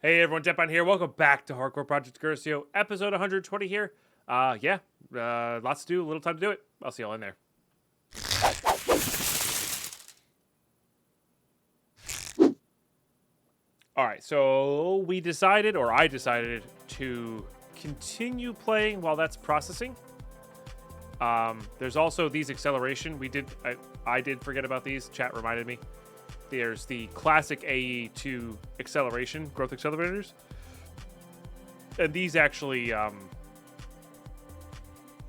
Hey everyone, Depan here. Welcome back to Hardcore Project Decursio, episode 120 here. Lots to do, little time to do it. I'll see y'all in there. Alright, so I decided to continue playing while that's processing. There's also these acceleration. I did forget about these. Chat reminded me. There's the classic AE2 acceleration, growth accelerators. And these actually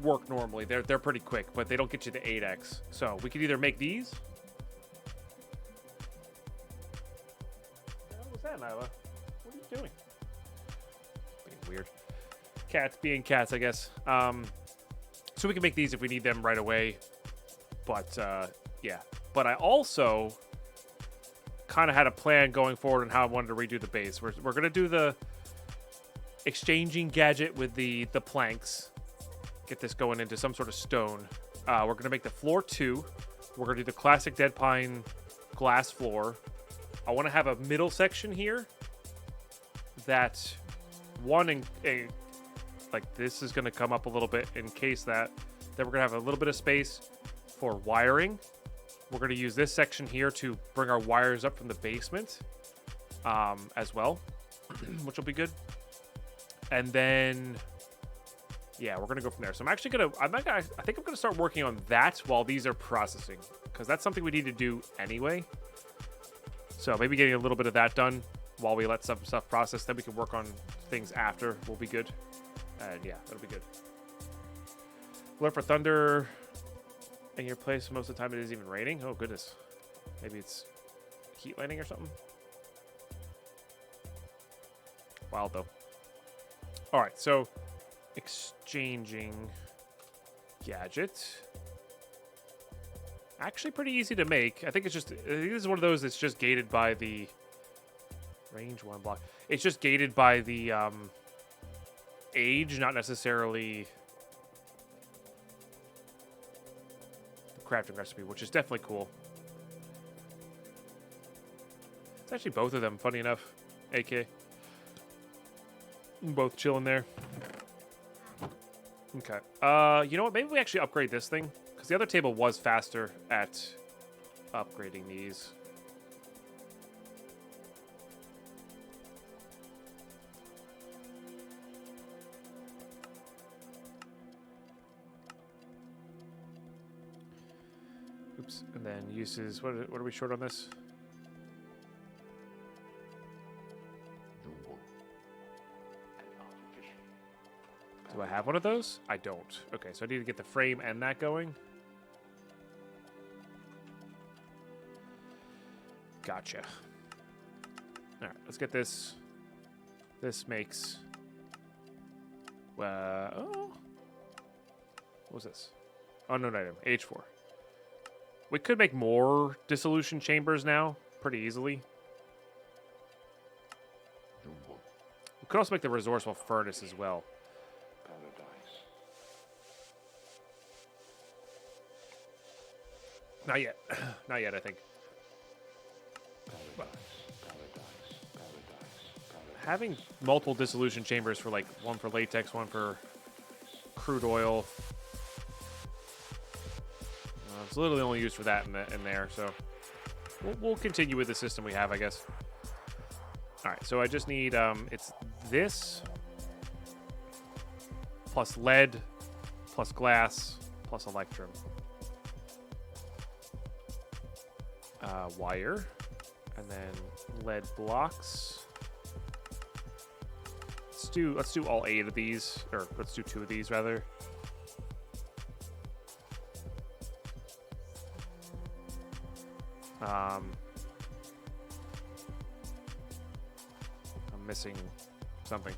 work normally. They're pretty quick, but they don't get you to 8x. So we could either make these. What was that, Nyla? What are you doing? Being weird. Cats being cats, I guess. So we can make these if we need them right away. But yeah. But I also kind of had a plan going forward on how I wanted to redo the base. We're going to do the exchanging gadget with the planks. Get this going into some sort of stone. We're going to make the floor 2. We're going to do the classic dead pine glass floor. I want to have a middle section here that like this is going to come up a little bit in case that. Then we're going to have a little bit of space for wiring. We're going to use this section here to bring our wires up from the basement as well, which will be good. And then, yeah, we're going to go from there. So I think I'm going to start working on that while these are processing, because that's something we need to do anyway. So maybe getting a little bit of that done while we let some stuff process. Then we can work on things after will be good. And yeah, that'll be good. Alert for thunder. In your place, most of the time it isn't even raining. Oh, goodness. Maybe it's heat lightning or something. Wild, though. All right, so exchanging gadget. Actually pretty easy to make. I think this is one of those that's just gated by the range 1 block. It's just gated by the age, not necessarily crafting recipe, which is definitely cool. It's actually both of them, funny enough. AK. Both chilling there. Okay. You know what? Maybe we actually upgrade this thing, because the other table was faster at upgrading these. Oops, and then uses, what are we short on this? Do I have one of those? I don't. Okay, so I need to get the frame and that going. Gotcha. All right, let's get this. This makes, oh, what was this? Unknown item, H4. We could make more dissolution chambers now, pretty easily. We could also make the resourceful furnace as well. Not yet. Not yet, I think. Having multiple dissolution chambers for, like, one for latex, one for crude oil. It's literally only used for that in there, so we'll continue with the system we have, I guess. All right, so I just need it's this plus lead plus glass plus electrum, wire, and then lead blocks. Let's do all 8 of these, or let's do 2 of these rather. I'm missing something.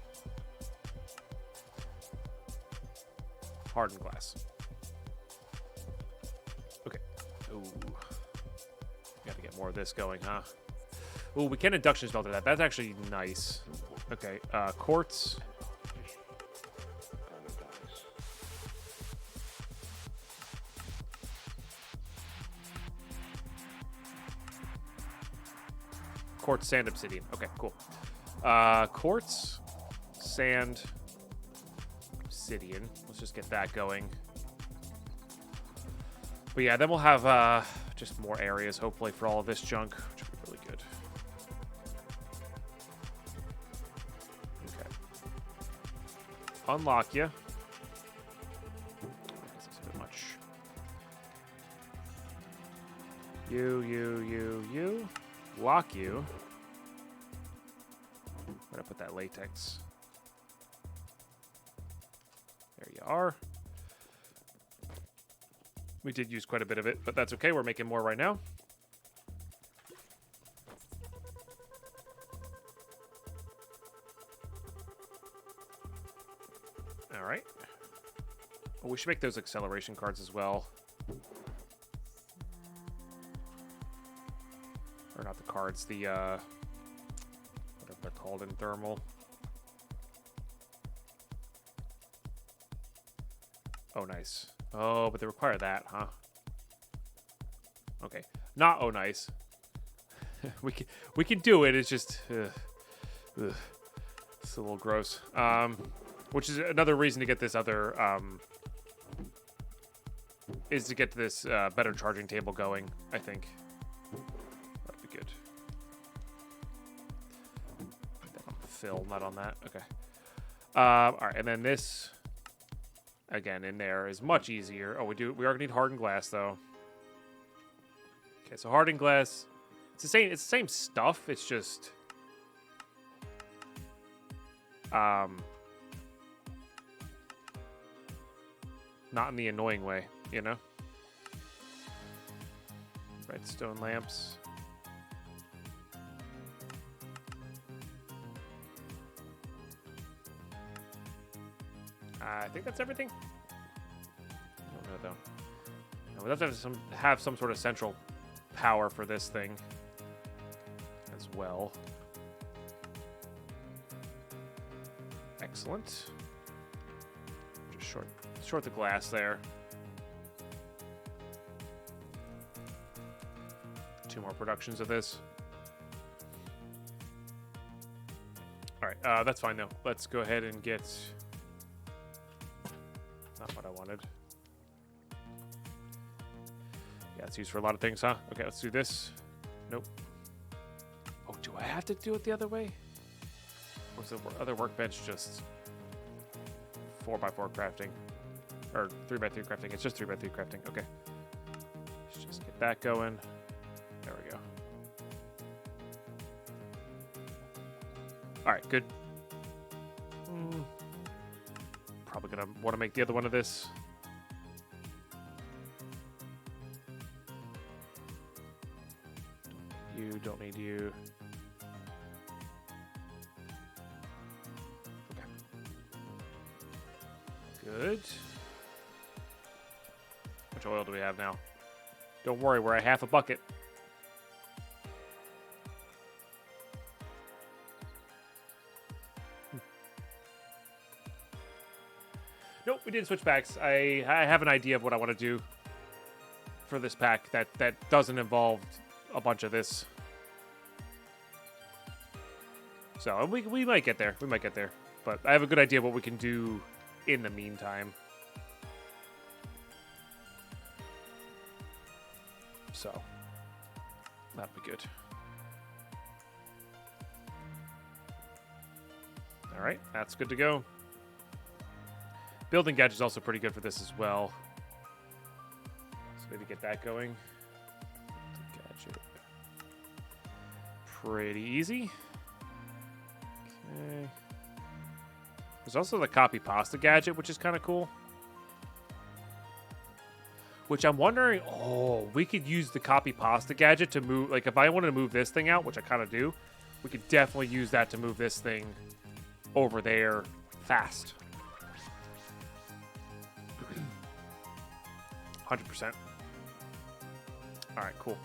Hardened glass. Okay. Ooh. Got to get more of this going, huh? Ooh, we can induction smelter that. That's actually nice. Okay. Quartz. Quartz sand obsidian. Okay, cool. Quartz, sand, obsidian. Let's just get that going. But yeah, then we'll have just more areas, hopefully, for all of this junk, which would be really good. Okay. Unlock you. I guess that's a bit much. You. Lock you. I'm gonna put that latex. There you are. We did use quite a bit of it, but that's okay. We're making more right now. All right. Oh, we should make those acceleration cards as well. Or not the cards, the, whatever they're called in thermal. Oh, nice. Oh, but they require that, huh? Okay. Not oh, nice. we can do it. It's just... it's a little gross. Which is another reason to get this other... is to get this better charging table going, I think. That'd be good. Put that on fill, not on that. Okay. Alright, and then this... Again, in there is much easier. Oh, we are gonna need hardened glass though. Okay, so hardened glass. It's the same stuff. It's just not in the annoying way, you know? Redstone lamps. I think that's everything. I don't know though. No, we have to have some sort of central power for this thing as well. Excellent. Just short the glass there. 2 more productions of this. All right, that's fine though. Let's go ahead and get. Not what I wanted. Yeah, it's used for a lot of things, huh? Okay, let's do this. Nope. Oh, do I have to do it the other way? Or is the other workbench just 4x4 crafting? Or 3x3 crafting? It's just 3x3 crafting. Okay. Let's just get that going. There we go. Alright, good. Probably gonna want to make the other one of this. You don't need you. Okay. Good. How much oil do we have now? Don't worry, we're at half a bucket. Nope, we didn't switch packs. I have an idea of what I want to do for this pack that doesn't involve a bunch of this. So we might get there. We might get there. But I have a good idea of what we can do in the meantime. So that'd be good. All right, that's good to go. Building gadget is also pretty good for this as well. So maybe get that going. Gadget. Pretty easy. Okay. There's also the copy pasta gadget, which is kind of cool. Which I'm wondering, oh, we could use the copy pasta gadget to move, like if I wanted to move this thing out, which I kind of do, we could definitely use that to move this thing over there fast. 100%. All right, cool.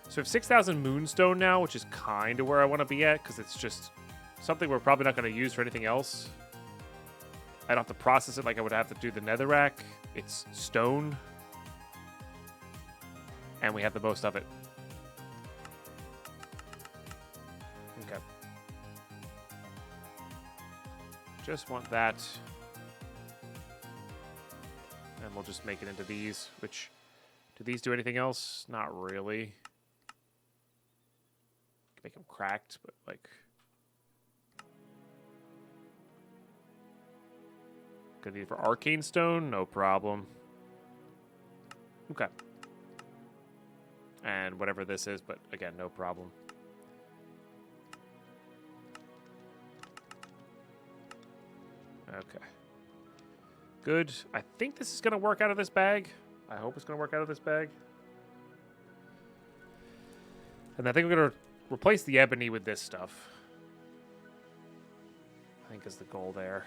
So we have 6,000 moonstone now, which is kind of where I want to be at, because it's just something we're probably not going to use for anything else. I don't have to process it like I would have to do the netherrack. It's stone. And we have the most of it. Okay. Okay. Just want that. And we'll just make it into these, which... Do these do anything else? Not really. Make them cracked, but like... Gonna need it for arcane stone? No problem. Okay. And whatever this is, but again, no problem. Okay. Good. I think this is gonna work out of this bag. I hope it's gonna work out of this bag. And I think we're gonna replace the ebony with this stuff. I think is the goal there.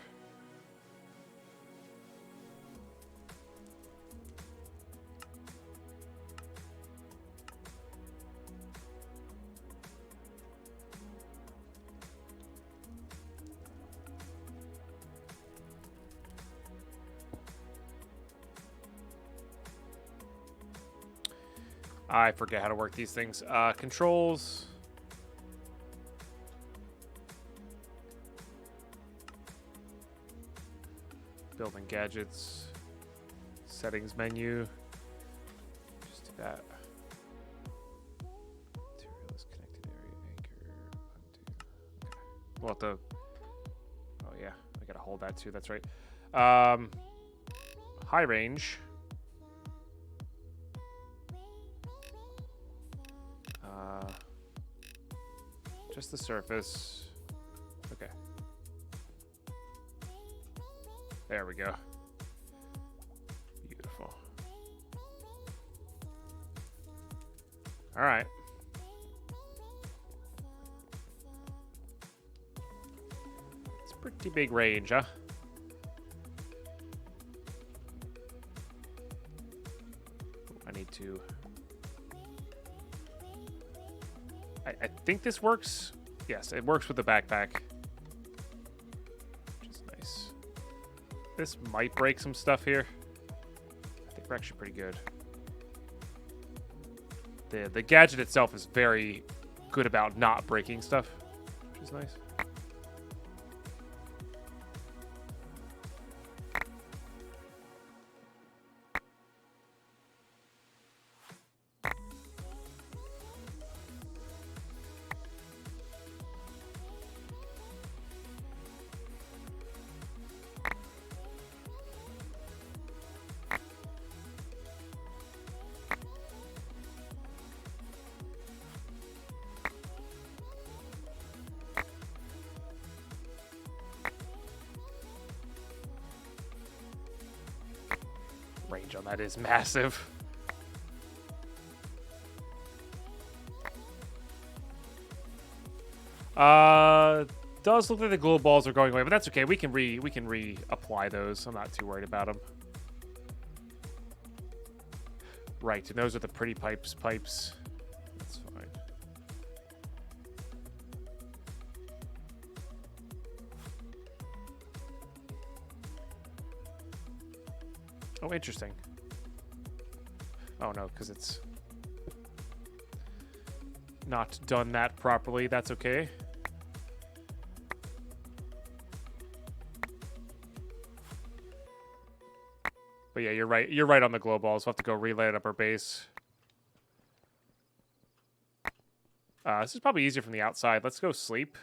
I forget how to work these things. Controls. Building gadgets. Settings menu. Just do that. Materials, connected area, anchor, undo. Okay. We'll have to... Oh, yeah. I gotta hold that too. That's right. High range. Just the surface. Okay. There we go. Beautiful. All right. It's a pretty big range, huh? I need to... I think this works. Yes, it works with the backpack. Which is nice. This might break some stuff here. I think we're actually pretty good. The gadget itself is very good about not breaking stuff, which is nice. Range on that is massive. Does look like the glow balls are going away, but that's okay. We can reapply those. I'm not too worried about them. Right, and those are the pretty pipes. That's fine. Oh, interesting. Oh, no, because it's not done that properly. That's okay. But yeah, you're right. You're right on the glow balls. We'll have to go relay it up our base. This is probably easier from the outside. Let's go sleep.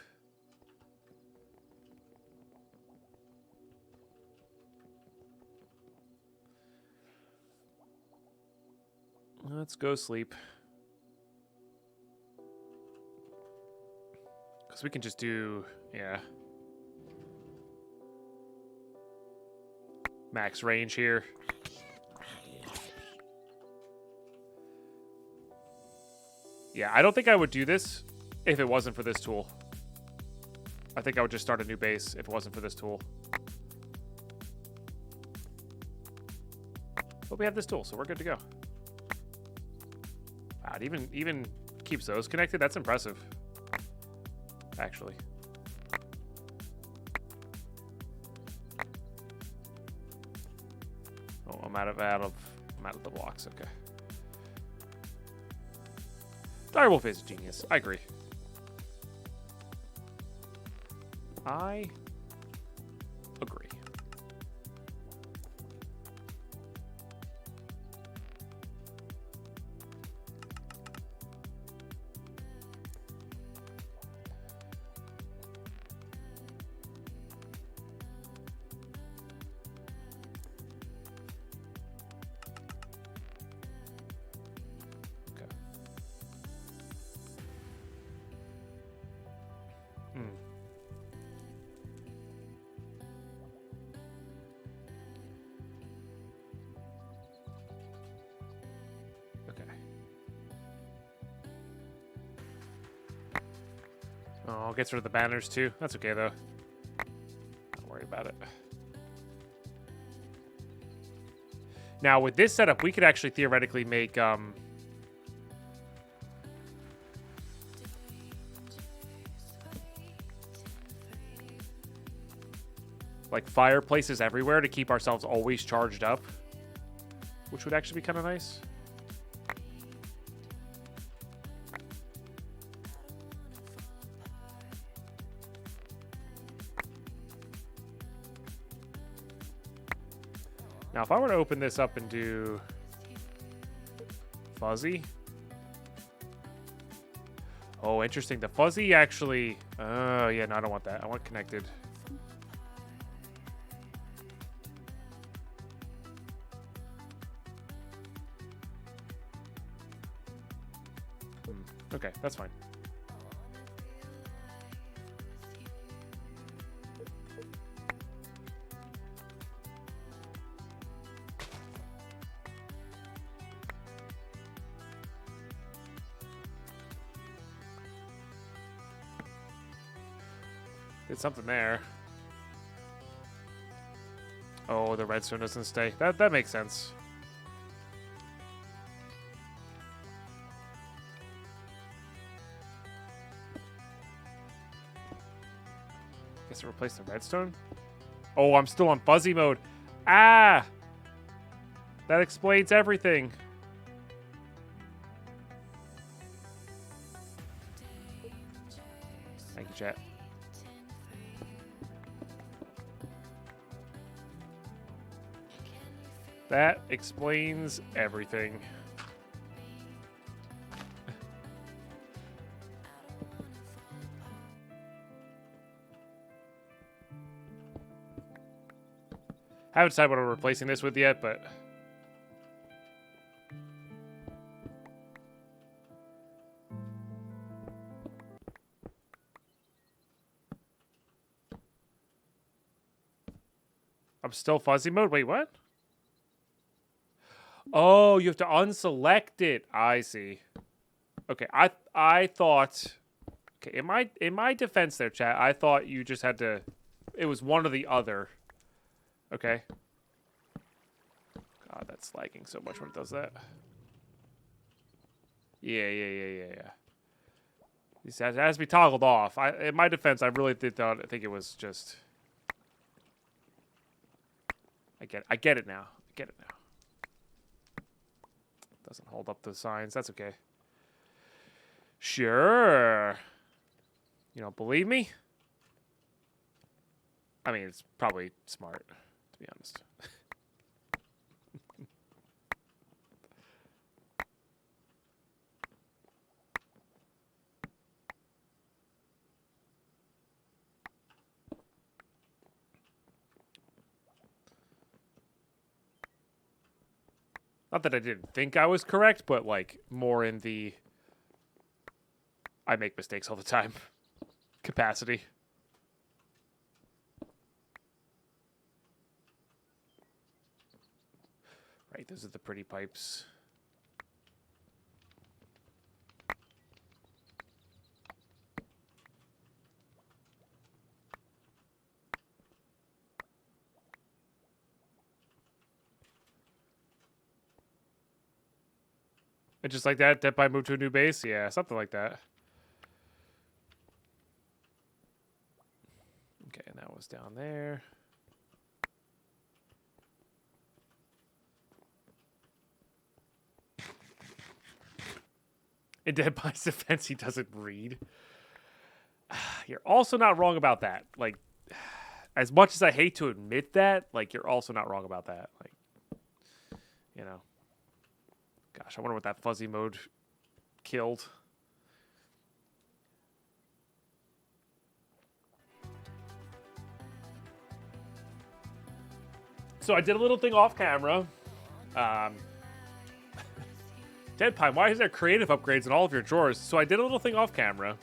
Let's go sleep. Because we can just do, yeah. Max range here. Yeah, I don't think I would do this if it wasn't for this tool. I think I would just start a new base if it wasn't for this tool. But we have this tool, so we're good to go. Wow, it even keeps those connected. That's impressive, actually. Oh, I'm out of the blocks. Okay. Direwolf is a genius. I agree. I agree. Oh, gets rid of the banners too. That's okay though. Don't worry about it. Now with this setup, we could actually theoretically make like fireplaces everywhere to keep ourselves always charged up, which would actually be kind of nice. Now, if I were to open this up and do fuzzy. Oh, interesting. The fuzzy actually... Oh, yeah, no, I don't want that. I want connected. Okay, that's fine. Did something there. Oh, the redstone doesn't stay. That makes sense. Guess to replace the redstone? Oh, I'm still on fuzzy mode. Ah! That explains everything. Thank you, chat. That explains everything. Haven't decided what I'm replacing this with yet, but... I'm still fuzzy mode? Wait, what? Oh, you have to unselect it. I see. Okay, I thought... Okay, in my defense there, chat, I thought you just had to... It was one or the other. Okay. God, that's lagging so much when it does that. Yeah. It has to be toggled off. In my defense, I really think it was just... I get it now. Doesn't hold up the signs. That's okay. Sure. You don't believe me? I mean, it's probably smart, to be honest. Not that I didn't think I was correct, but like more in the I make mistakes all the time capacity. Right, those are the pretty pipes. And just like that, Dead by moved to a new base? Yeah, something like that. Okay, and that was down there. In Dead by's defense, he doesn't read. You're also not wrong about that. Like, as much as I hate to admit that, like, you're also not wrong about that. Like, you know. Gosh, I wonder what that fuzzy mode killed. So I did a little thing off camera. Deadpine, why is there creative upgrades in all of your drawers? So I did a little thing off camera.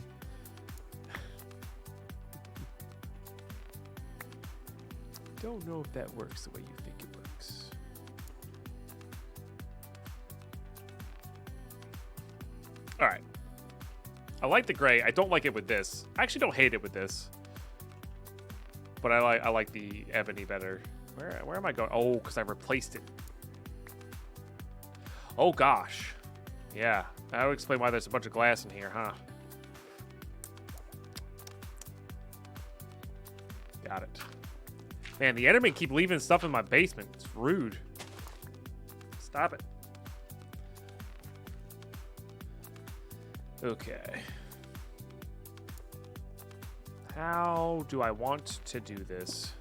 Don't know if that works the way you think it works. All right. I like the gray. I don't like it with this. I actually don't hate it with this. But I like the ebony better. Where am I going? Oh, because I replaced it. Oh, gosh. Yeah, that would explain why there's a bunch of glass in here, huh? Got it. Man, the Endermen keep leaving stuff in my basement. It's rude. Stop it. Okay. How do I want to do this?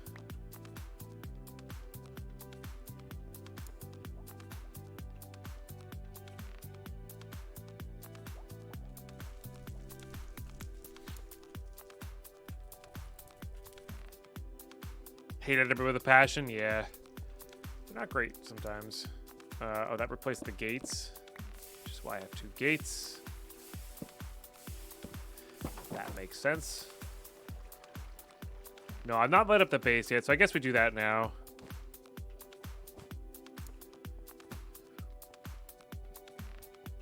Hate Enderman with a passion? Yeah. They're not great sometimes. Oh, that replaced the gates. Which is why I have 2 gates. That makes sense. No, I've not lit up the base yet, so I guess we do that now.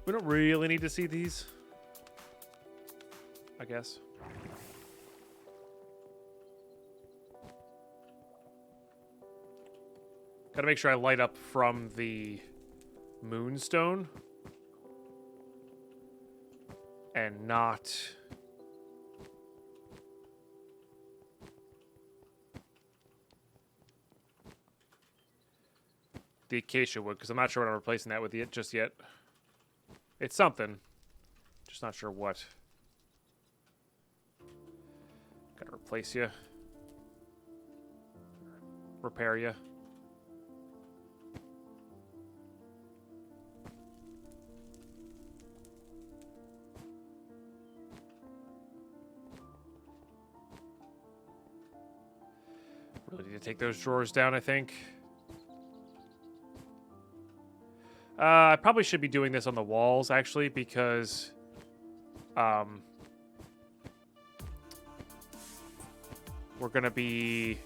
We don't really need to see these, I guess. Gotta make sure I light up from the moonstone. And not... the acacia wood, because I'm not sure what I'm replacing that with it just yet. It's something. Just not sure what. Gotta replace you. Repair you. Really need to take those drawers down, I think. I probably should be doing this on the walls, actually, because we're going to be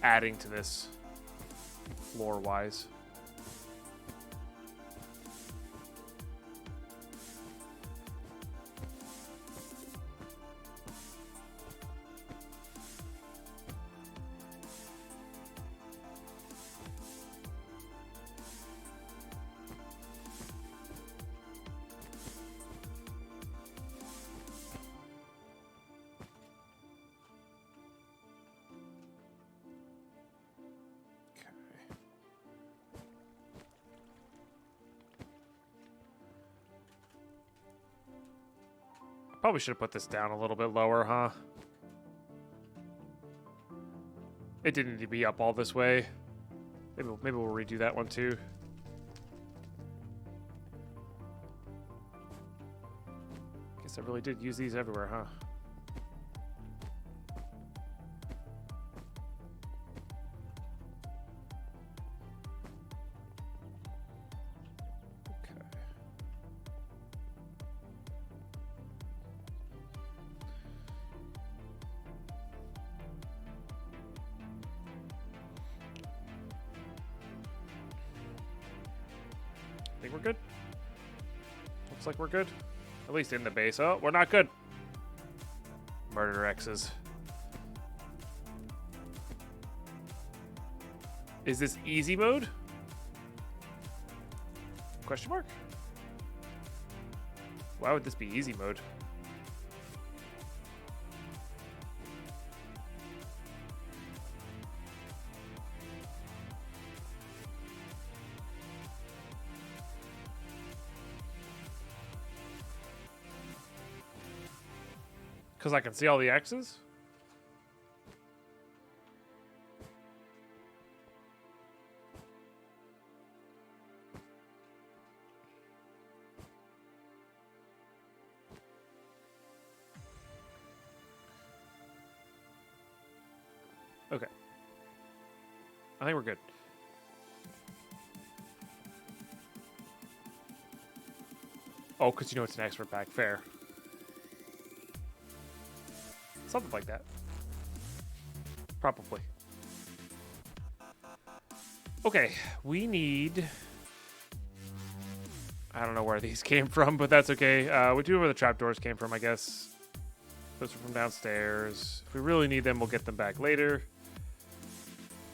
adding to this floor-wise. Probably should have put this down a little bit lower, huh? It didn't need to be up all this way. Maybe we'll redo that one too. Guess I really did use these everywhere, huh? Think we're good? Looks like we're good. At least in the base. Oh, we're not good. Murder X's. Is this easy mode? Question mark? Why would this be easy mode? Because I can see all the X's? Okay. I think we're good. Oh, because you know it's an expert pack. Fair. Something like that. Probably. Okay, we need... I don't know where these came from, but that's okay. We do know where the trapdoors came from, I guess. Those are from downstairs. If we really need them, we'll get them back later.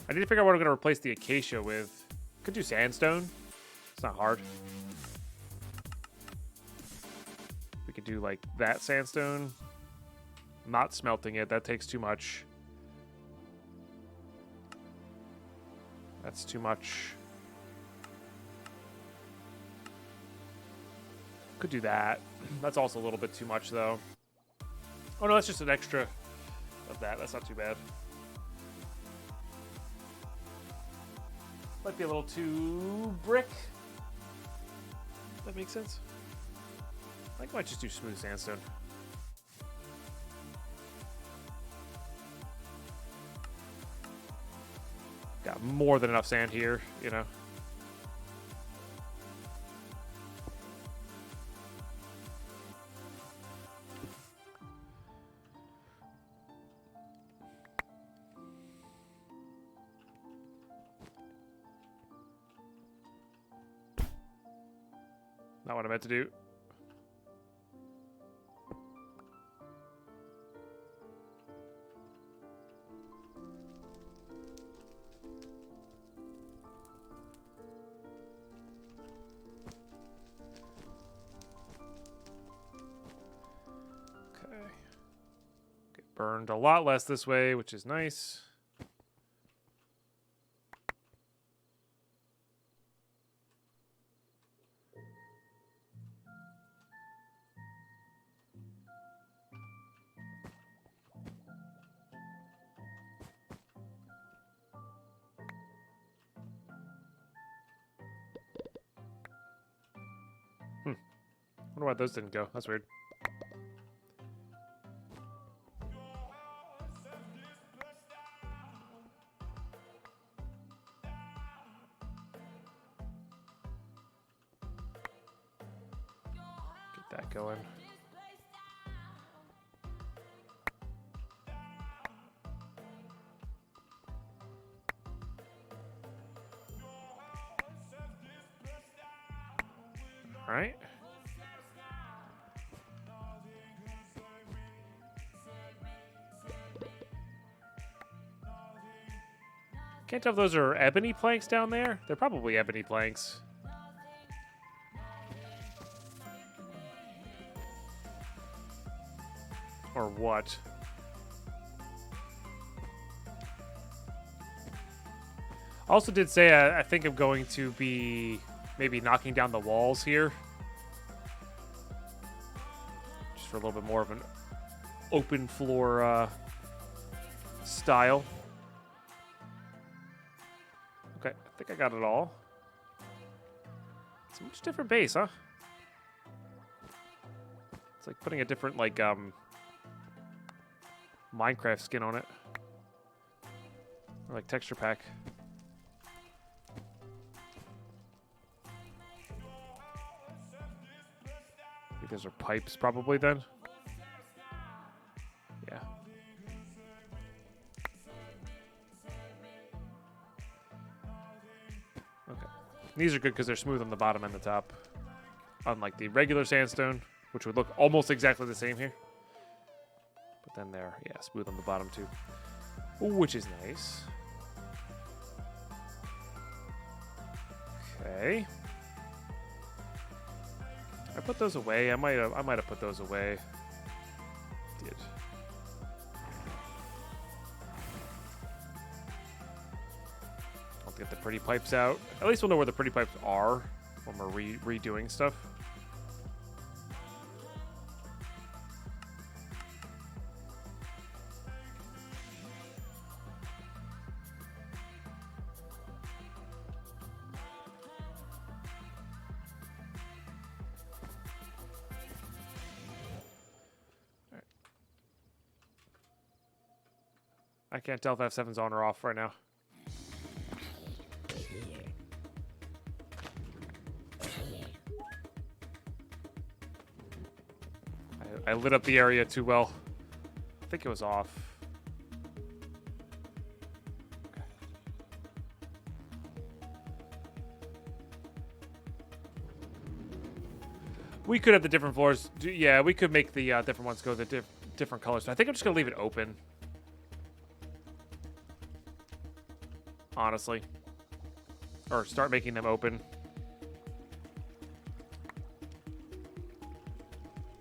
I need to figure out what I'm going to replace the acacia with. Could do sandstone. It's not hard. We could do like that sandstone. Not smelting it. That takes too much. That's too much. Could do that. That's also a little bit too much, though. Oh, no, that's just an extra of that. That's not too bad. Might be a little too brick. That makes sense. I think I might just do smooth sandstone. Got more than enough sand here, you know. Not what I meant to do. Okay. Get burned a lot less this way, which is nice. I wonder why those didn't go. That's weird. Get that going. All right. Can't tell if those are ebony planks down there. They're probably ebony planks. Or what? I also did say I think I'm going to be maybe knocking down the walls here. Just for a little bit more of an open floor style. Okay, I think I got it all. It's a much different base, huh? It's like putting a different, like, Minecraft skin on it. Or like texture pack. I think those are pipes probably then. Yeah. Okay. These are good because they're smooth on the bottom and the top. Unlike the regular sandstone, which would look almost exactly the same here. But then they're, yeah, smooth on the bottom too. Which is nice. Okay. I put those away. I might have put those away. Did. I'll get the pretty pipes out. At least we'll know where the pretty pipes are when we're redoing stuff. I can't tell if F7's on or off right now. I lit up the area too well. I think it was off. Okay. We could have the different floors. Yeah, we could make the different ones go the different colors. So I think I'm just going to leave it open. Honestly. Or start making them open.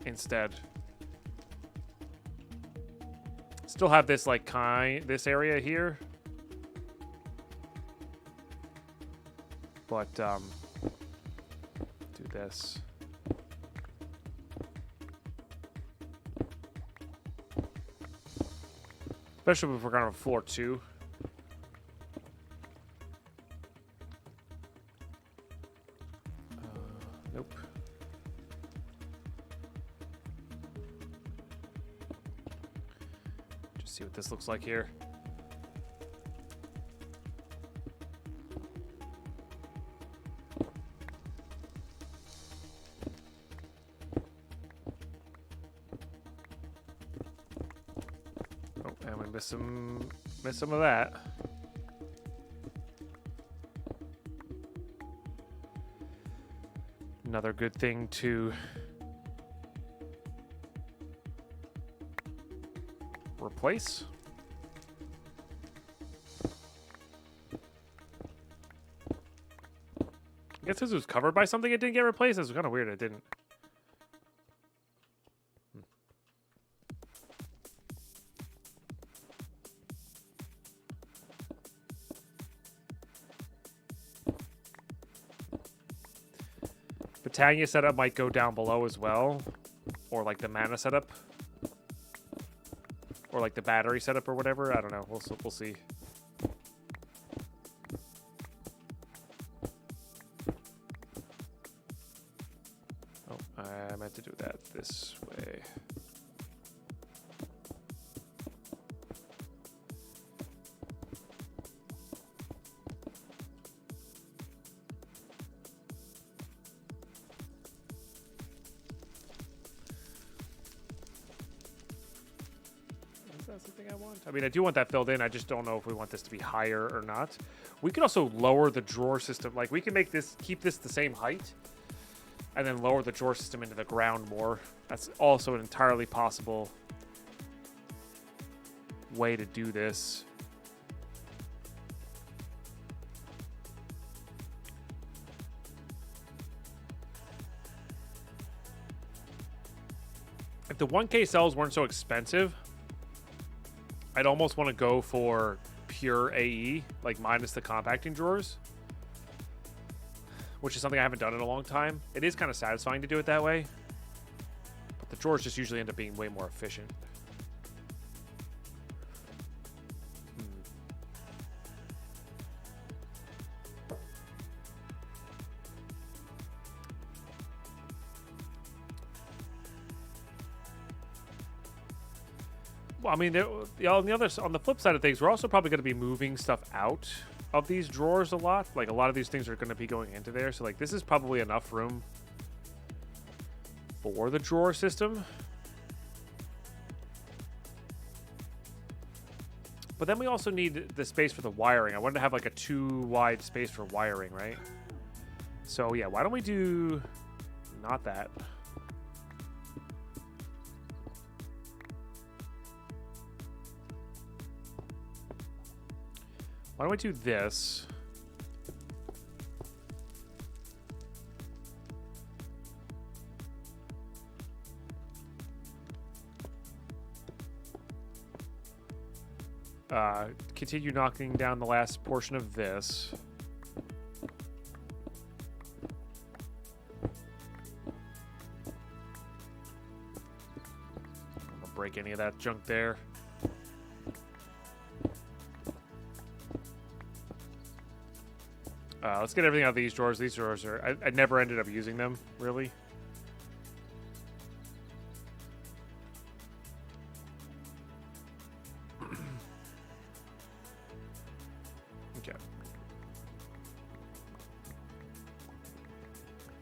Instead. Still have this like this area here. But do this. Especially if we're going to have floor 2. Nope. Just see what this looks like here. Oh, and we missed some of that. Another good thing to replace. I guess this was covered by something. It didn't get replaced. This was kind of weird. It didn't. Battaglia setup might go down below as well, or like the mana setup, or like the battery setup or whatever. I don't know. We'll see. Oh, I meant to do that this way. I mean, I do want that filled in. I just don't know if we want this to be higher or not. We could also lower the drawer system. Like, we can make this, keep this the same height, and then lower the drawer system into the ground more. That's also an entirely possible way to do this. If the 1K cells weren't so expensive, I'd almost want to go for pure AE, like minus the compacting drawers, which is something I haven't done in a long time. It is kind of satisfying to do it that way, but the drawers just usually end up being way more efficient. Well, I mean, on the flip side of things, we're also probably going to be moving stuff out of these drawers a lot. Like, a lot of these things are going to be going into there. So, like, this is probably enough room for the drawer system. But then we also need the space for the wiring. I wanted to have, like, a too wide space for wiring, right? So, yeah, why don't we do not that? Why don't we do this? Continue knocking down the last portion of this. I'm gonna break any of that junk there. Let's get everything out of these drawers. These drawers are... I never ended up using them, really. Okay.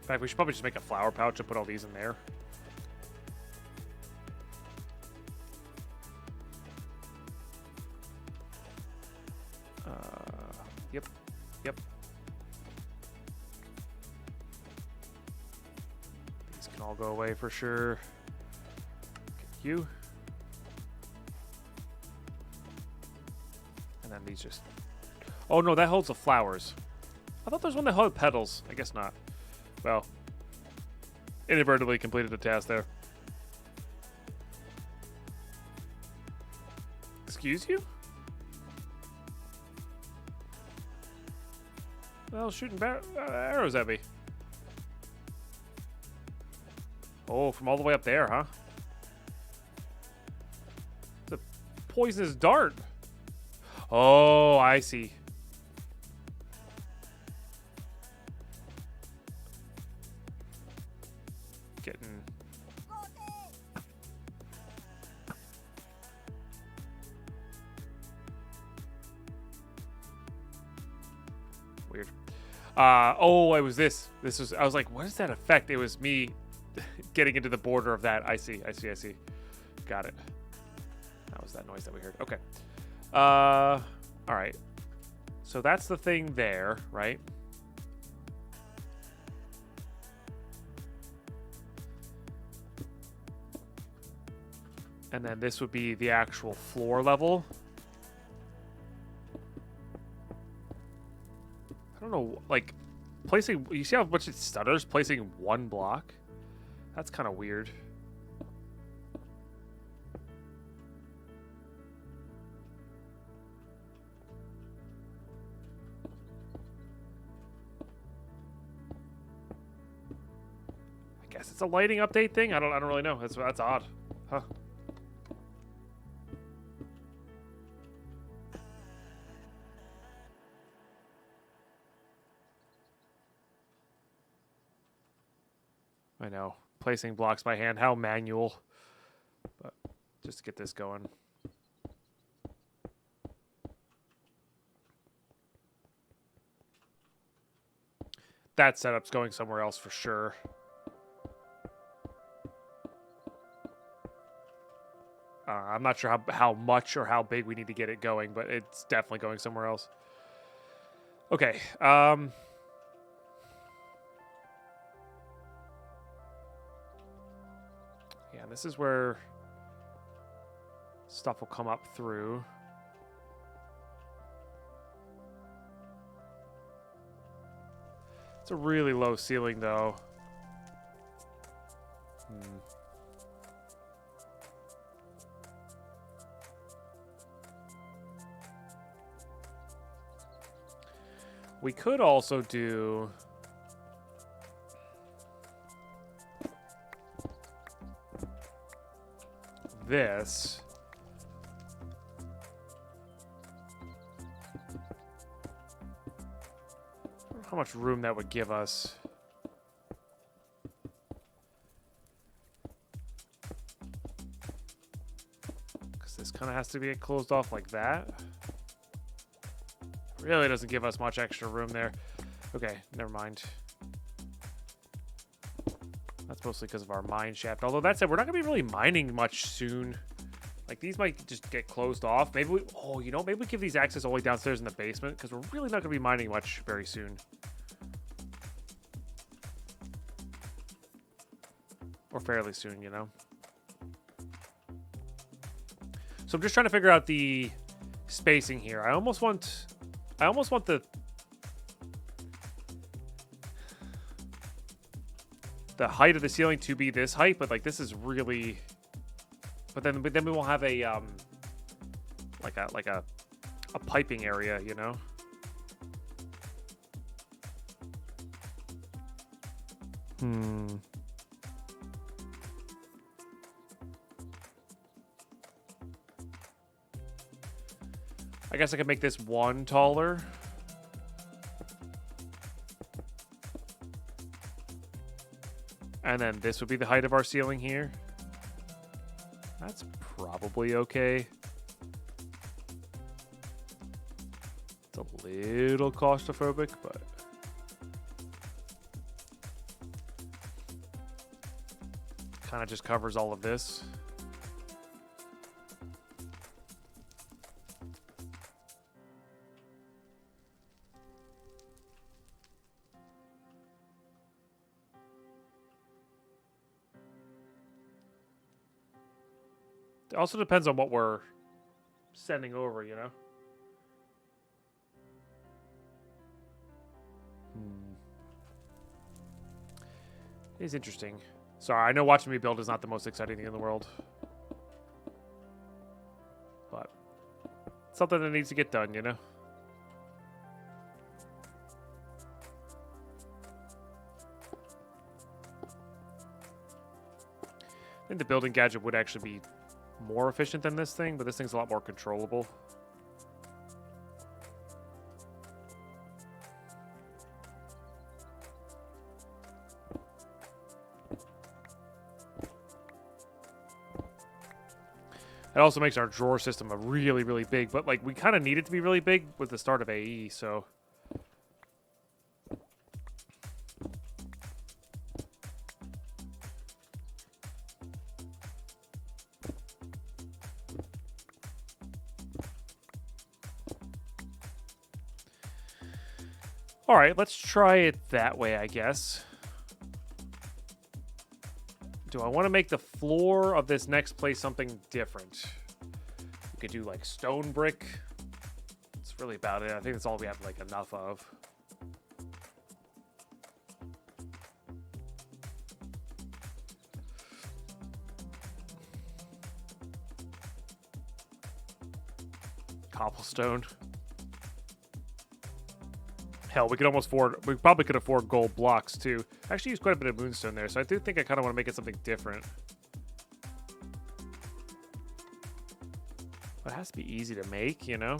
In fact, we should probably just make a flower pouch and put all these in there. Yep. Yep. These can all go away for sure. Get you. And then these just... Oh, no, that holds the flowers. I thought there was one that held petals. I guess not. Well, inadvertently completed the task there. Excuse you? Well, shooting arrows at me. Oh, from all the way up there, huh? It's a poisonous dart. Oh, I see. Getting... Weird. Oh, it was this. This was... I was like, what is that effect? It was me getting into the border of that. I see. Got it. That was that noise that we heard. Okay. All right. So that's the thing there, right? And then this would be the actual floor level. I don't know, like, placing... You see how much it stutters? Placing one block? That's kind of weird. I guess it's a lighting update thing? I don't really know. That's odd. Huh. I know. Placing blocks by hand. How manual. But just to get this going. That setup's going somewhere else for sure. I'm not sure how much or how big we need to get it going, but it's definitely going somewhere else. Okay. Yeah, and this is where stuff will come up through. It's a really low ceiling, though. We could also do... this. I don't know how much room that would give us. Because this kind of has to be closed off like that. Really doesn't give us much extra room there. Okay, never mind. That's mostly because of our mine shaft. Although that said, we're not going to be really mining much soon. Like, these might just get closed off. Maybe we... Oh, you know, maybe we give these access all the way downstairs in the basement, because we're really not going to be mining much very soon. Or fairly soon, you know? So I'm just trying to figure out the spacing here. I almost want the height of the ceiling to be this height, but like this is really... But then we won't have a like a piping area, you know? I guess I could make this one taller. And then this would be the height of our ceiling here. That's probably okay. It's It's a little claustrophobic, but kind of just covers all of this. It also depends on what we're sending over, you know? It's interesting. Sorry, I know watching me build is not the most exciting thing in the world. But it's something that needs to get done, you know? I think the building gadget would actually be more efficient than this thing, but this thing's a lot more controllable. It also makes our drawer system a really, really big, but like we kind of need it to be really big with the start of AE, so. All right, let's try it that way, I guess. Do I want to make the floor of this next place something different? We could do like stone brick. That's really about it. I think that's all we have like enough of. Cobblestone. Hell, we could almost afford. We probably could afford gold blocks too. I actually use quite a bit of moonstone there, so I do think I kind of want to make it something different. But it has to be easy to make, you know.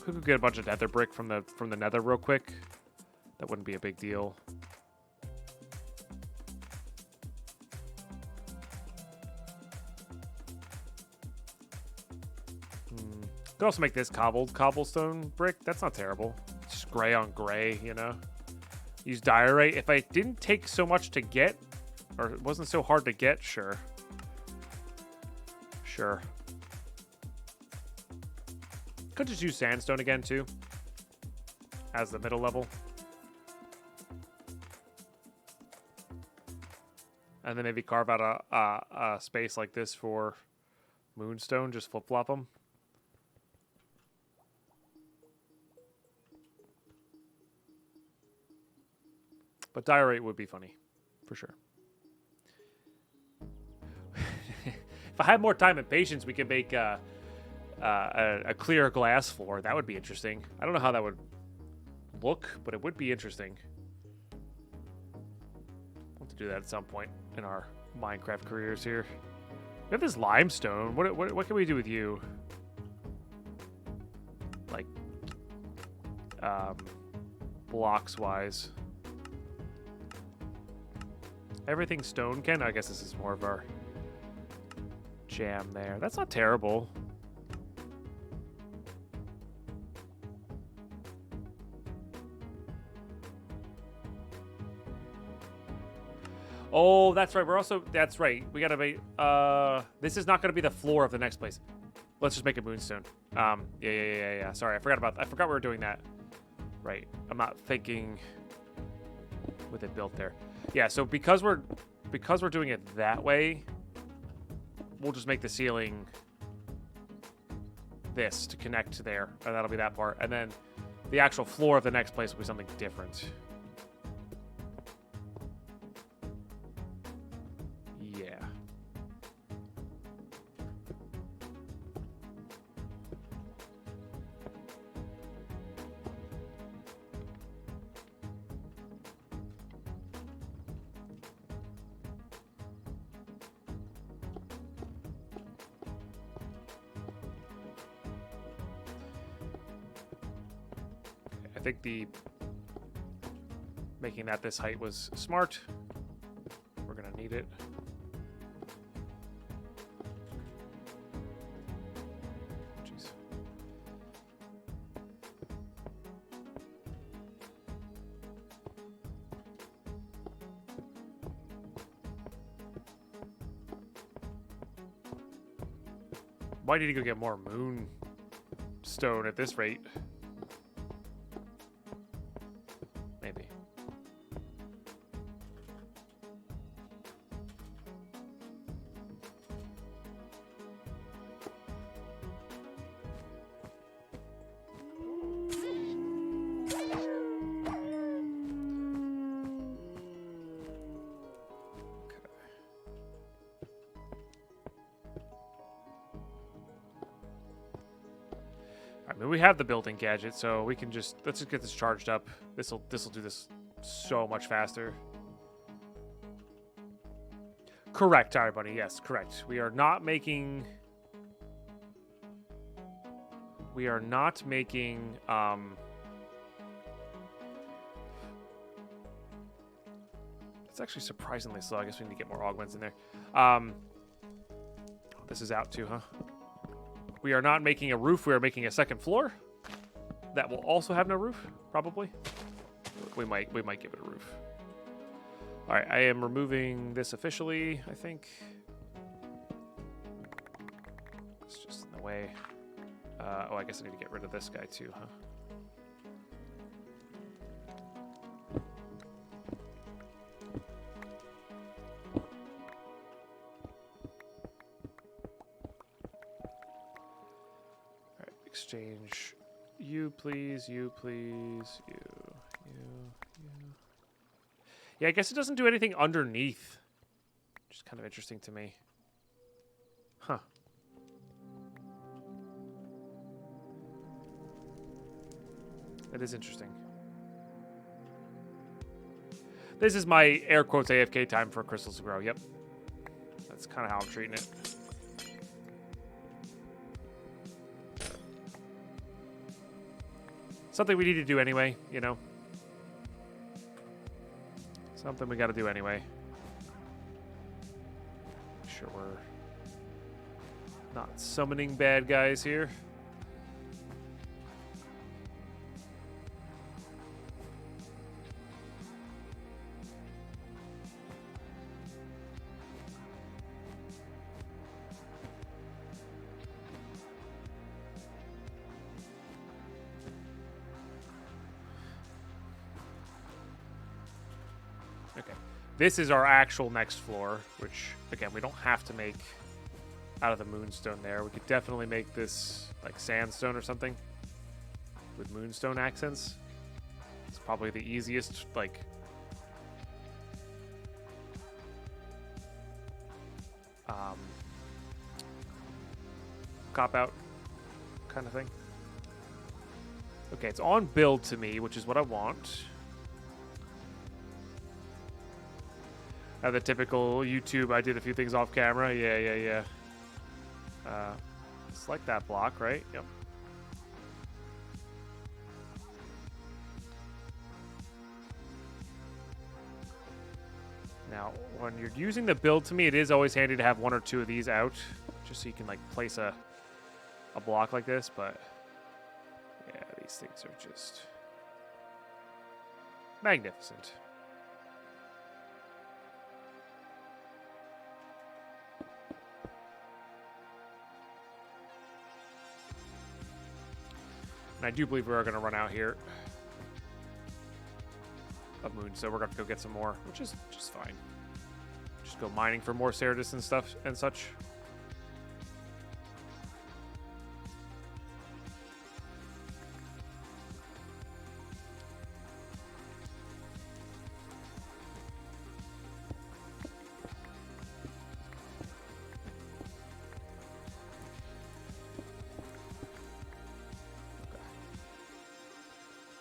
Could we get a bunch of nether brick from the nether real quick? That wouldn't be a big deal. Could also make this cobblestone brick. That's not terrible. It's just gray on gray, you know. Use diorite. If I didn't take so much to get, or it wasn't so hard to get, sure. Sure. Could just use sandstone again too, as the middle level. And then maybe carve out a space like this for moonstone. Just flip-flop them. But diorite would be funny, for sure. If I had more time and patience, we could make a clear glass floor. That would be interesting. I don't know how that would look, but it would be interesting. We'll have to do that at some point in our Minecraft careers here. We have this limestone. What can we do with you? Like, blocks-wise. Everything stone can? I guess this is more of our jam there. That's not terrible. Oh, that's right. That's right. We gotta make, this is not gonna be the floor of the next place. Let's just make a moonstone. Yeah. Sorry, I forgot we were doing that. Right. I'm not thinking with it built there. Yeah, so because we're doing it that way, we'll just make the ceiling this to connect to there, and that'll be that part. And then the actual floor of the next place will be something different. Yeah. I think making that this height was smart. We're gonna need it. Jeez. Might need to go get more moonstone at this rate. Maybe. I mean, we have the building gadget, so we can just let's just get this charged up. This'll do this so much faster. Correct, Tire Bunny. Yes, correct. We are not making. It's actually surprisingly slow. I guess we need to get more augments in there. This is out too, huh? We are not making a roof. We are making a second floor. That will also have no roof, probably. We might give it a roof. All right, I am removing this officially, I think. It's just in the way. Oh, I guess I need to get rid of this guy too, huh? Exchange you, please, you, please, you. Yeah, I guess it doesn't do anything underneath, which is kind of interesting to me. Huh. That is interesting. This is my air quotes AFK time for crystals to grow. Yep. That's kind of how I'm treating it. Something we need to do anyway, you know. Something we got to do anyway. Make sure we're not summoning bad guys here. Okay, this is our actual next floor, which, again, we don't have to make out of the moonstone there. We could definitely make this, like, sandstone or something with moonstone accents. It's probably the easiest, like, cop-out kind of thing. Okay, it's on build to me, which is what I want. The typical YouTube, I did a few things off camera. Yeah. Select that block, right? Yep. Now, when you're using the build to me, it is always handy to have one or two of these out, just so you can, like, place a block like this, but yeah, these things are just magnificent. And I do believe we are going to run out here of moon, so we're going to have to go get some more, which is just fine. Just go mining for more Ceratus and stuff and such.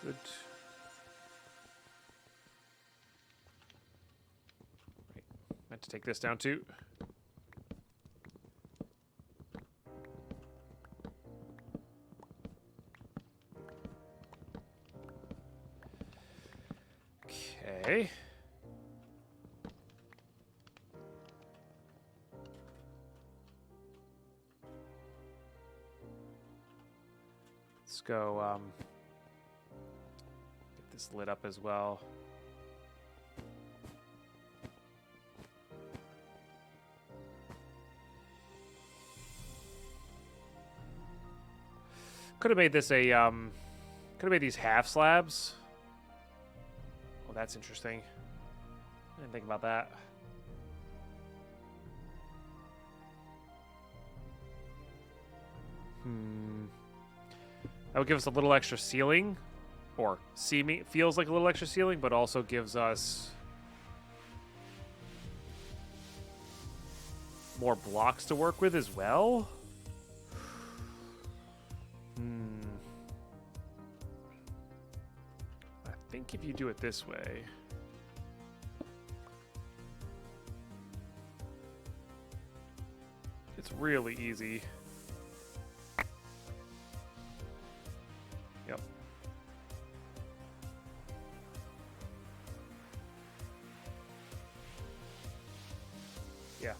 Good. Right. Meant to take this down too. Okay. Let's go get this lit up as well. Could have made this a could have made these half slabs. Oh, that's interesting. I didn't think about that. That would give us a little extra ceiling, or feels like a little extra ceiling, but also gives us more blocks to work with as well. I think if you do it this way, it's really easy. Yep. Yeah.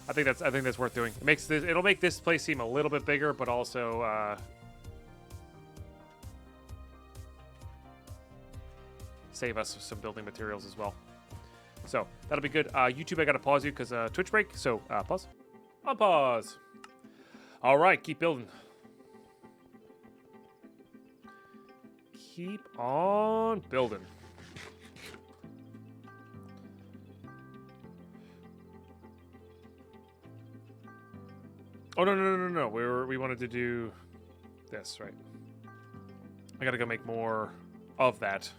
I think that's worth doing. It'll make this place seem a little bit bigger, but also save us some building materials as well. So that'll be good. YouTube, I gotta pause you because Twitch break. So pause. Unpause. All right, keep building. Keep on building. Oh no. We wanted to do this, right? I gotta go make more of that.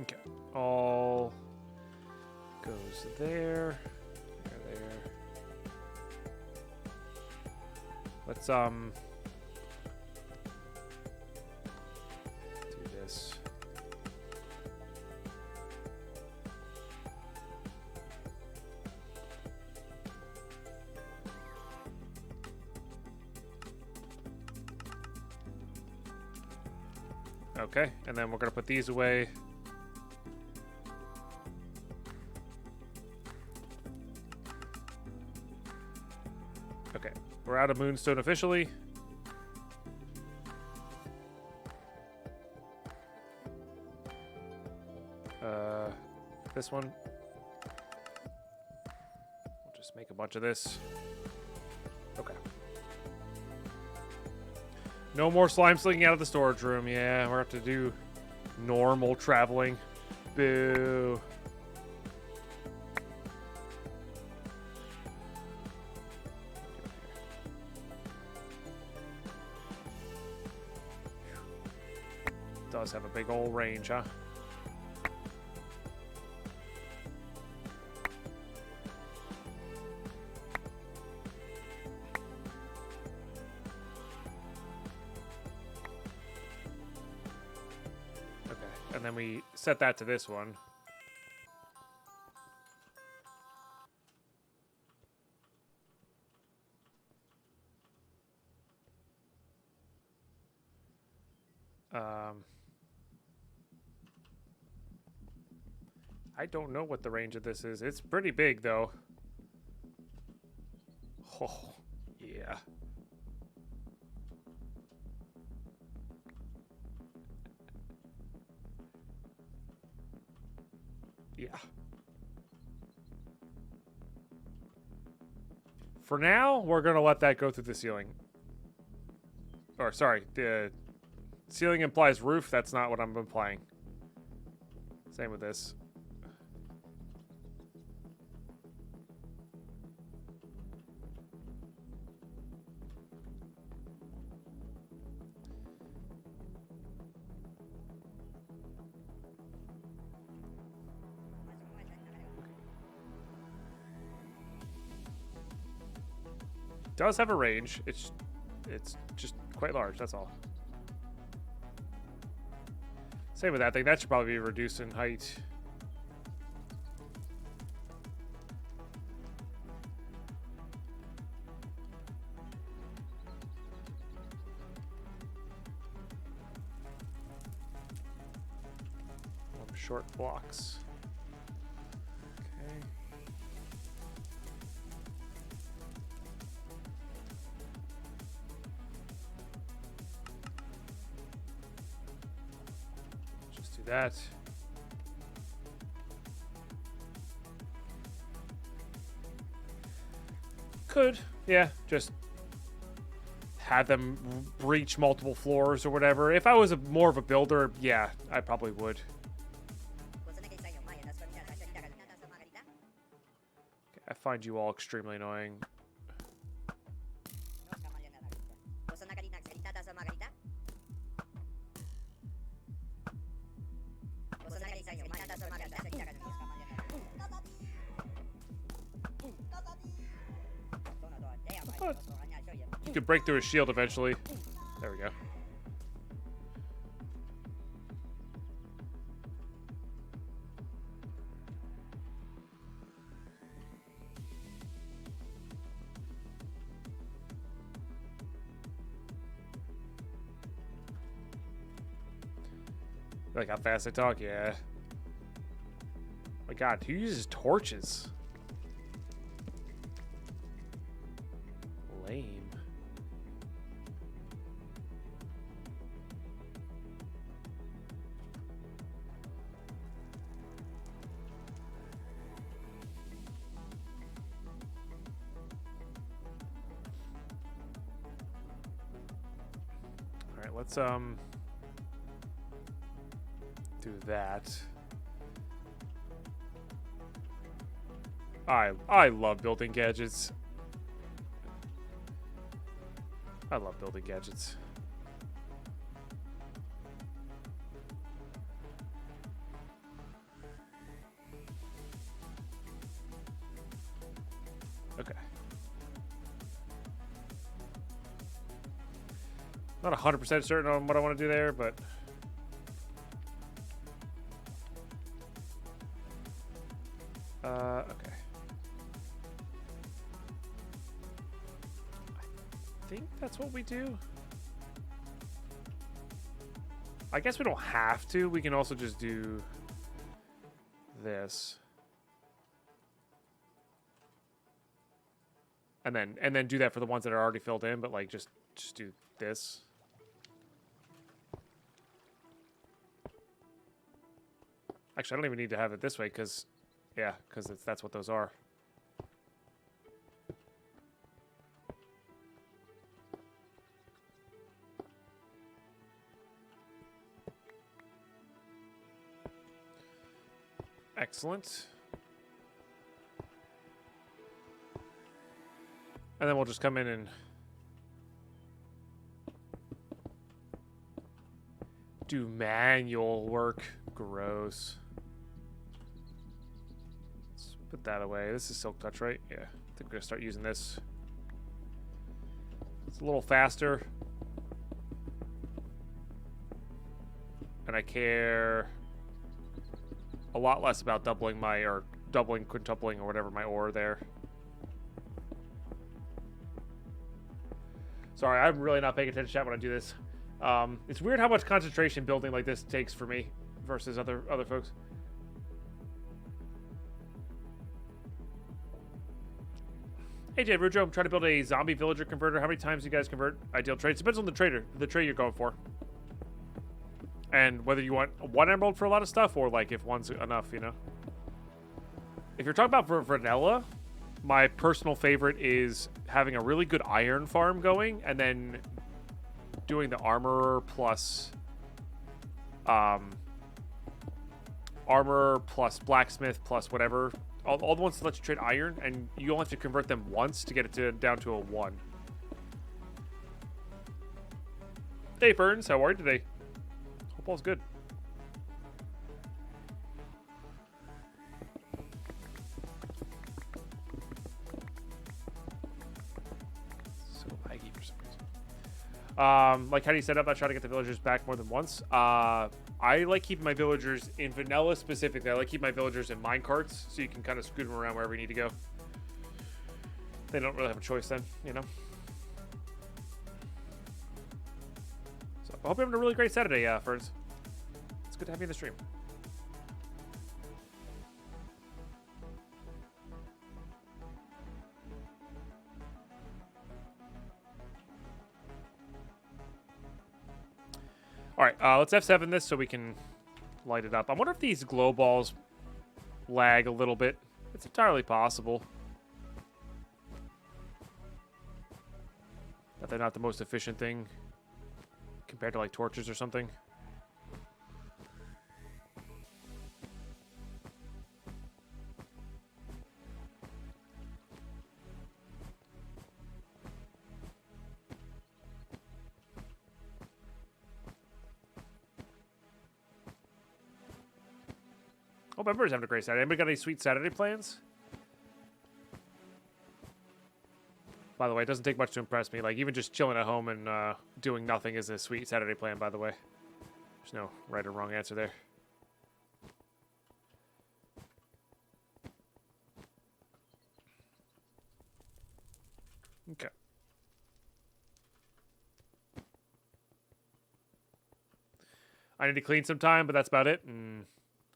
Okay. All goes there. There. Let's do this. Okay, and then we're gonna put these away. Okay, we're out of moonstone officially. This one. We'll just make a bunch of this. Okay. No more slime slinging out of the storage room. Yeah, we're going to have to do normal traveling. Boo. Does have a big old range, huh? And then we set that to this one. I don't know what the range of this is. It's pretty big, though. Oh, yeah. Yeah. For now, we're going to let that go through the ceiling. Or, sorry, the ceiling implies roof. That's not what I'm implying. Same with this. Does have a range. It's just quite large, that's all. Same with that thing. That should probably be reduced in height. Short blocks. Okay. Just do that. Could. Yeah, just have them reach multiple floors or whatever. If I was more of a builder, yeah, I probably would. Okay, I find you all extremely annoying. You could break through his shield eventually. There we go. Like how fast I talk, yeah. My God, who uses torches? Lame. All right, let's do that. I love building gadgets. I love building gadgets. Okay. Not 100% certain on what I want to do there, but okay. I think that's what we do. I guess we don't have to. We can also just do this. And then do that for the ones that are already filled in, but like just do this. Actually, I don't even need to have it this way because yeah, because that's what those are. Excellent. And then we'll just come in and do manual work. Gross. Let's put that away. This is Silk Touch, right? Yeah. I think we're going to start using this. It's a little faster. And I care a lot less about doubling my, or doubling, quintupling, or whatever my ore there. Sorry, I'm really not paying attention to chat when I do this. It's weird how much concentration building like this takes for me versus other folks. Hey, Jay Rudro, I'm trying to build a zombie villager converter. How many times do you guys convert ideal trades? Depends on the trade you're going for. And whether you want one emerald for a lot of stuff or like if one's enough, you know. If you're talking about for vanilla, my personal favorite is having a really good iron farm going and then doing the armor plus blacksmith plus whatever. All the ones that let you trade iron, and you only have to convert them once to get it down to a 1. Hey Ferns, how are you today? Hope all's good. So laggy for some reason. Like how do you set up? I try to get the villagers back more than once. I like keeping my villagers in vanilla specifically. I like keeping my villagers in minecarts so you can kind of scoot them around wherever you need to go. They don't really have a choice then, you know. So I hope you're having a really great Saturday, Ferns. It's good to have you in the stream. All right, let's F7 this so we can light it up. I wonder if these glow balls lag a little bit. It's entirely possible. That they're not the most efficient thing compared to like torches or something. Hope everybody's having a great Saturday. Anybody got any sweet Saturday plans? By the way, it doesn't take much to impress me. Like, even just chilling at home and doing nothing is a sweet Saturday plan, by the way. There's no right or wrong answer there. Okay. I need to clean some time, but that's about it.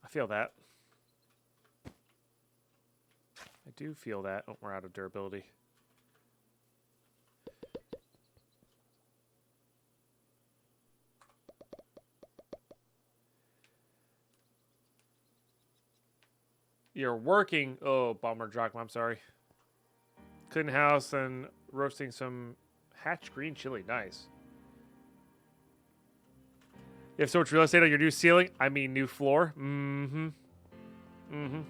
I feel that. I do feel that. Oh, we're out of durability. You're working. Oh, bummer, Drachma. I'm sorry. Cleaning house and roasting some hatch green chili. Nice. You have so much real estate on your new ceiling. I mean, new floor. Mm-hmm. Mm-hmm.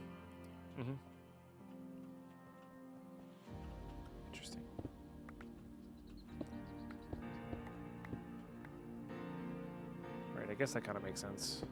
Mm-hmm. Interesting. Right, I guess that kind of makes sense.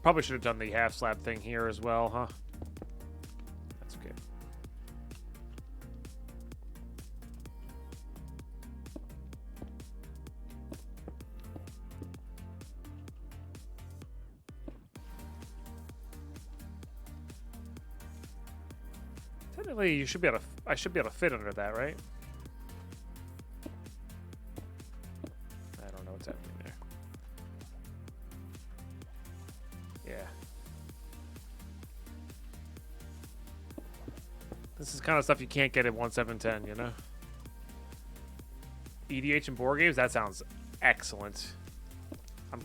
Probably should have done the half slab thing here as well, huh? That's okay. Technically, you should be able to. I should be able to fit under that, right? I don't know what's happening there. Yeah. This is kind of stuff you can't get at 1.7.10, you know? EDH and board games? That sounds excellent.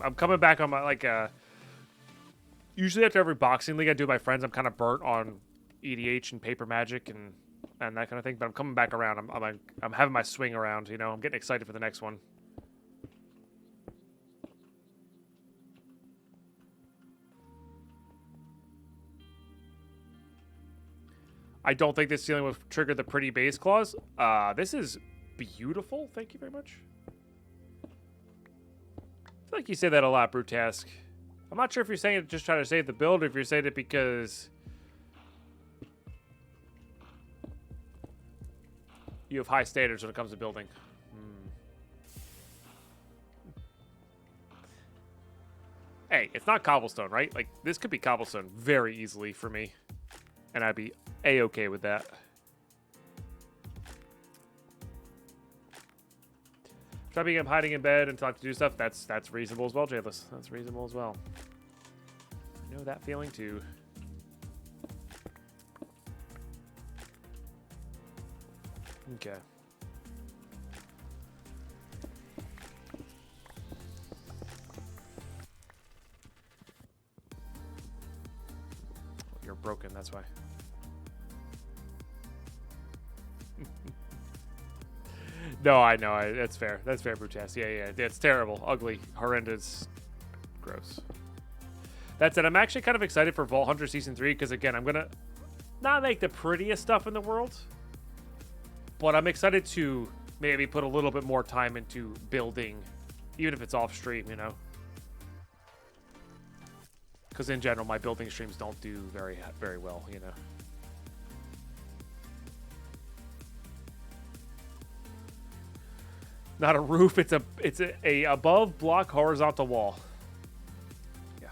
I'm coming back on my, like, usually after every boxing league I do with my friends, I'm kind of burnt on EDH and paper magic and that kind of thing, but I'm coming back around. I'm having my swing around, you know? I'm getting excited for the next one. I don't think this ceiling will trigger the pretty base clause. This is beautiful. Thank you very much. I feel like you say that a lot, Brutask. I'm not sure if you're saying it just trying to save the build or if you're saying it because you have high standards when it comes to building. Hey, it's not cobblestone, right? Like, this could be cobblestone very easily for me. And I'd be A-okay with that. Trapping him, hiding in bed and talk to do stuff, that's reasonable as well, Jayless. That's reasonable as well. I know that feeling too. Okay. You're broken, that's why. No, I know. That's fair. That's fair, Brutas. Yeah. It's terrible, ugly, horrendous, gross. That said, I'm actually kind of excited for Vault Hunter Season 3 because, again, I'm going to not make the prettiest stuff in the world, but I'm excited to maybe put a little bit more time into building, even if it's off stream, you know? Because in general, my building streams don't do very, very well, you know? Not a roof, it's a above block horizontal wall. Yeah.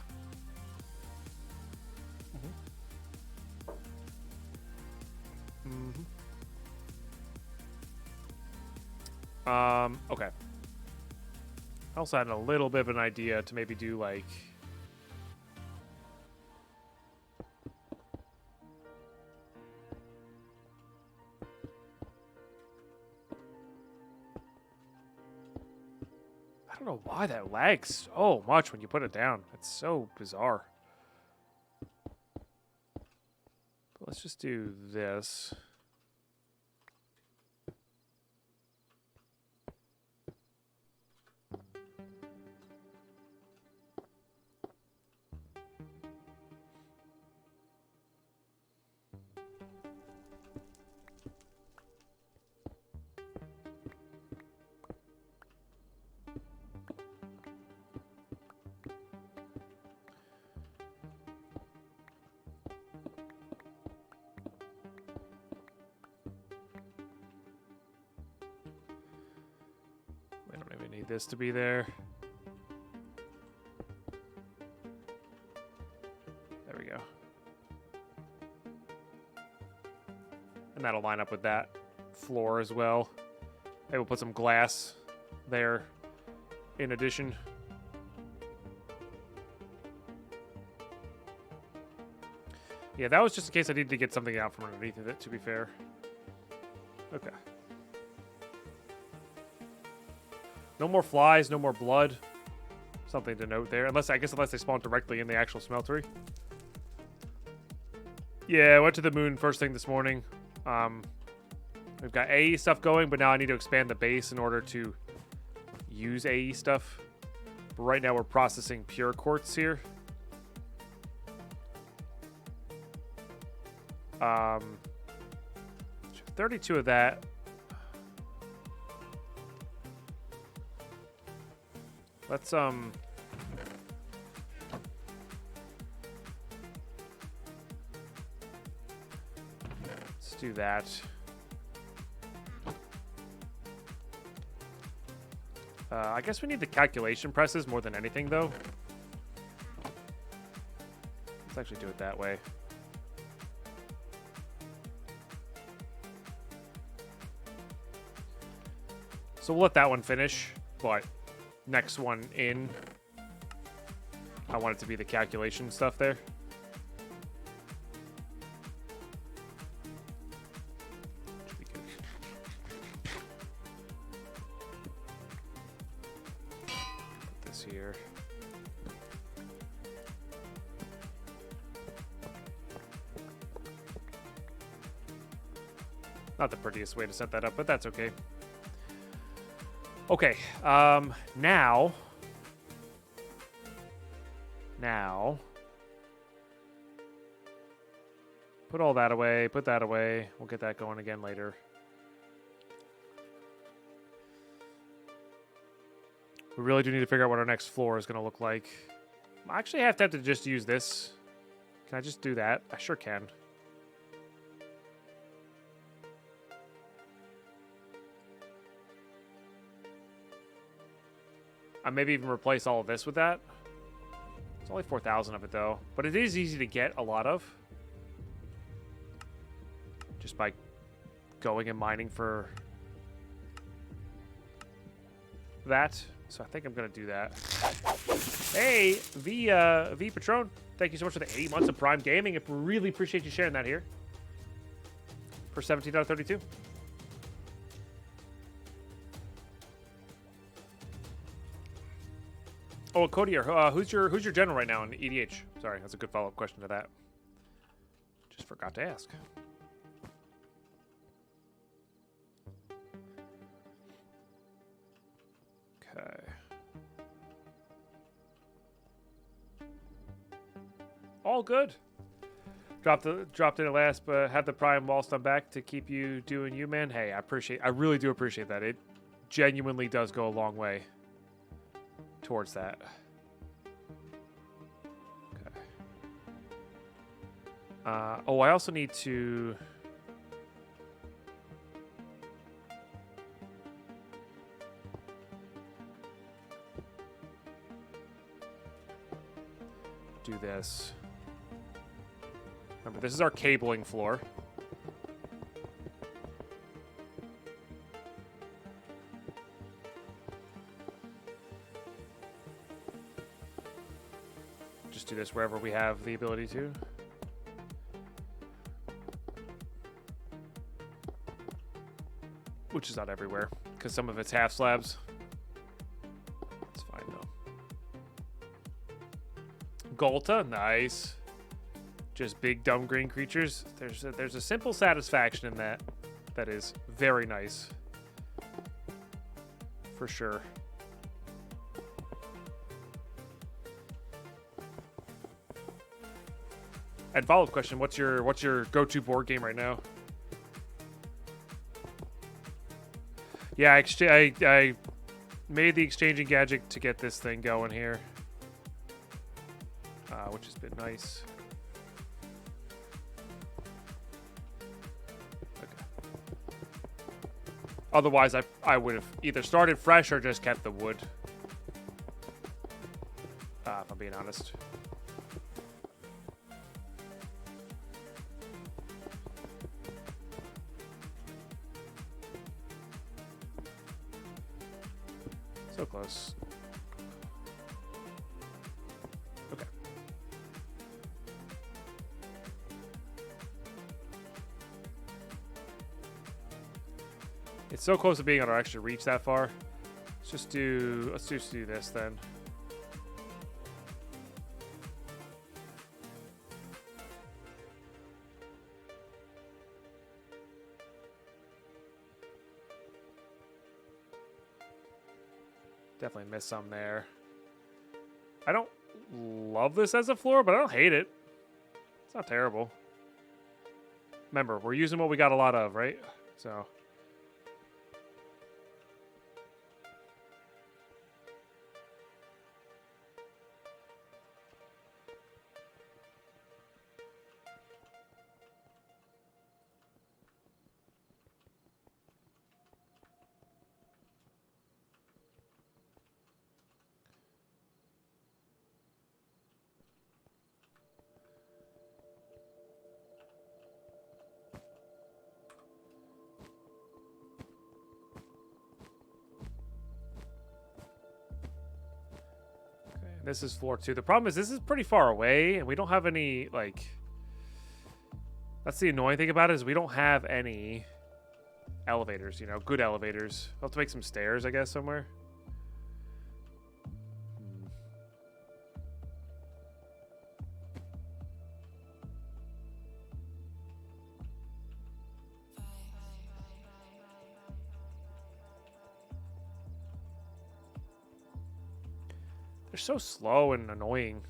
Okay. I also had a little bit of an idea to maybe do like don't know why that lags so much when you put it down. It's so bizarre. But let's just do this. Need this to be there. There we go. And that'll line up with that floor as well. Maybe we'll put some glass there in addition. Yeah, that was just in case I needed to get something out from underneath of it, to be fair. Okay. No more flies, no more blood. Something to note there. Unless they spawn directly in the actual smeltery. Yeah, I went to the moon first thing this morning. We've got AE stuff going, but now I need to expand the base in order to use AE stuff. But right now we're processing pure quartz here. 32 of that. Let's do that. I guess we need the calculation presses more than anything, though. Let's actually do it that way. So we'll let that one finish, but next one in, I want it to be the calculation stuff there. Should be good. Put this here. Not the prettiest way to set that up, but that's okay. Okay, now, put all that away, put that away. We'll get that going again later. We really do need to figure out what our next floor is going to look like. I actually have to just use this. Can I just do that? I sure can. I maybe even replace all of this with that. It's only 4,000 of it, though. But it is easy to get a lot of. Just by going and mining for that. So I think I'm going to do that. Hey, V Patron. Thank you so much for the 8 months of Prime Gaming. I really appreciate you sharing that here. For 17 out of 32. Oh, Cody, who's your general right now in EDH? Sorry, that's a good follow-up question to that. Just forgot to ask. Okay. All good. Dropped in at last, but had the Prime whilst I'm back to keep you doing you, man. Hey, I really do appreciate that. It genuinely does go a long way towards that. Okay. Oh, I also need to do this. Remember, this is our cabling floor. Just do this wherever we have the ability to. Which is not everywhere, because some of it's half slabs. It's Golta, nice. Just big dumb green creatures. There's a simple satisfaction in that. That is very nice. For sure. And follow-up question: what's your go-to board game right now? Yeah, I made the exchanging gadget to get this thing going here, which has been nice. Okay. Otherwise, I would have either started fresh or just kept the wood. If I'm being honest. So close. Okay. It's so close to being able to actually reach that far. Let's just do this then. Definitely missed some there. I don't love this as a floor, but I don't hate it. It's not terrible. Remember, we're using what we got a lot of, right? So. This is floor 2. The problem is this is pretty far away, and we don't have any, like... That's the annoying thing about it, is we don't have any elevators, you know, good elevators. I'll have to make some stairs, I guess, somewhere. They're so slow and annoying.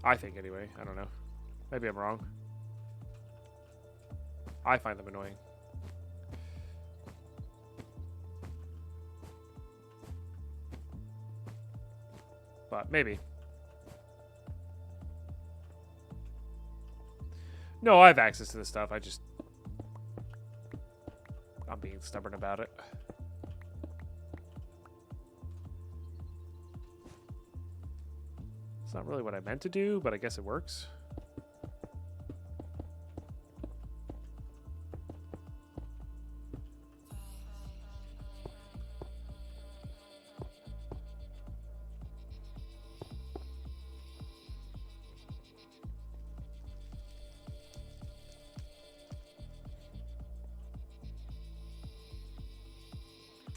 I think, anyway. I don't know. Maybe I'm wrong. I find them annoying. But maybe. No, I have access to this stuff. I'm being stubborn about it. It's not really what I meant to do, but I guess it works.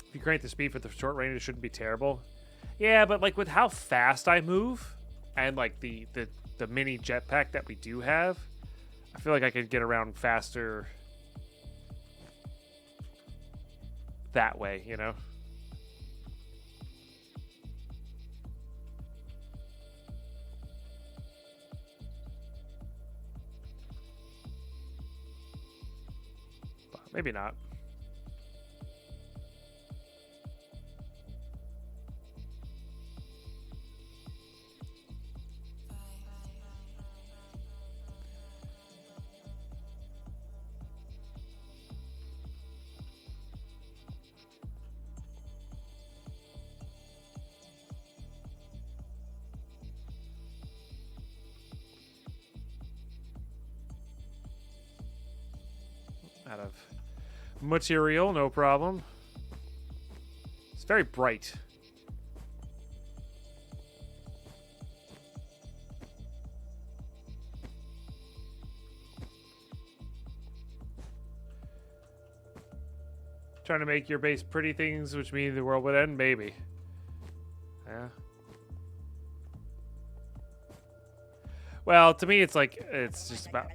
If you crank the speed for the short range, it shouldn't be terrible. Yeah, but like with how fast I move and like the mini jetpack that we do have, I feel like I could get around faster that way, you know? But maybe not. Out of material, no problem. It's very bright. Trying to make your base pretty things, which mean the world would end? Maybe. Yeah. Well, to me, it's like, it's just about,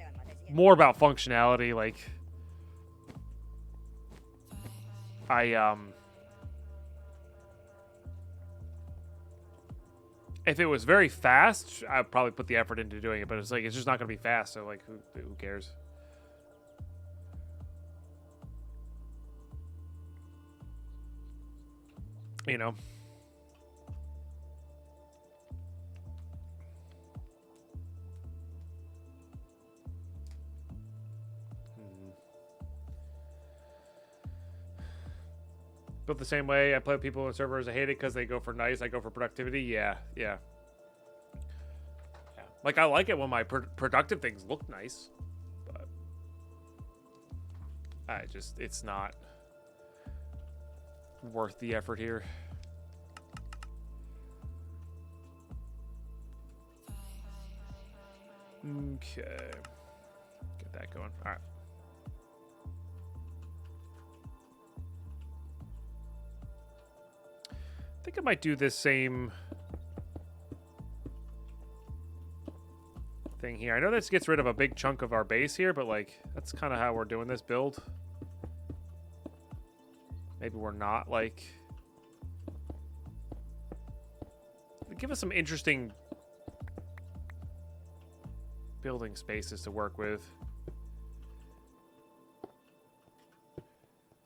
more about functionality. Like, if it was very fast, I'd probably put the effort into doing it, but it's like, it's just not going to be fast, so like, who cares? You know? Built the same way. I play with people on servers. I hate it because they go for nice. I go for productivity. Yeah. Like, I like it when my productive things look nice, but it's not worth the effort here. Okay. Get that going. All right. I think I might do this same thing here. I know this gets rid of a big chunk of our base here, but like, that's kind of how we're doing this build. Maybe we're not, like... Give us some interesting building spaces to work with,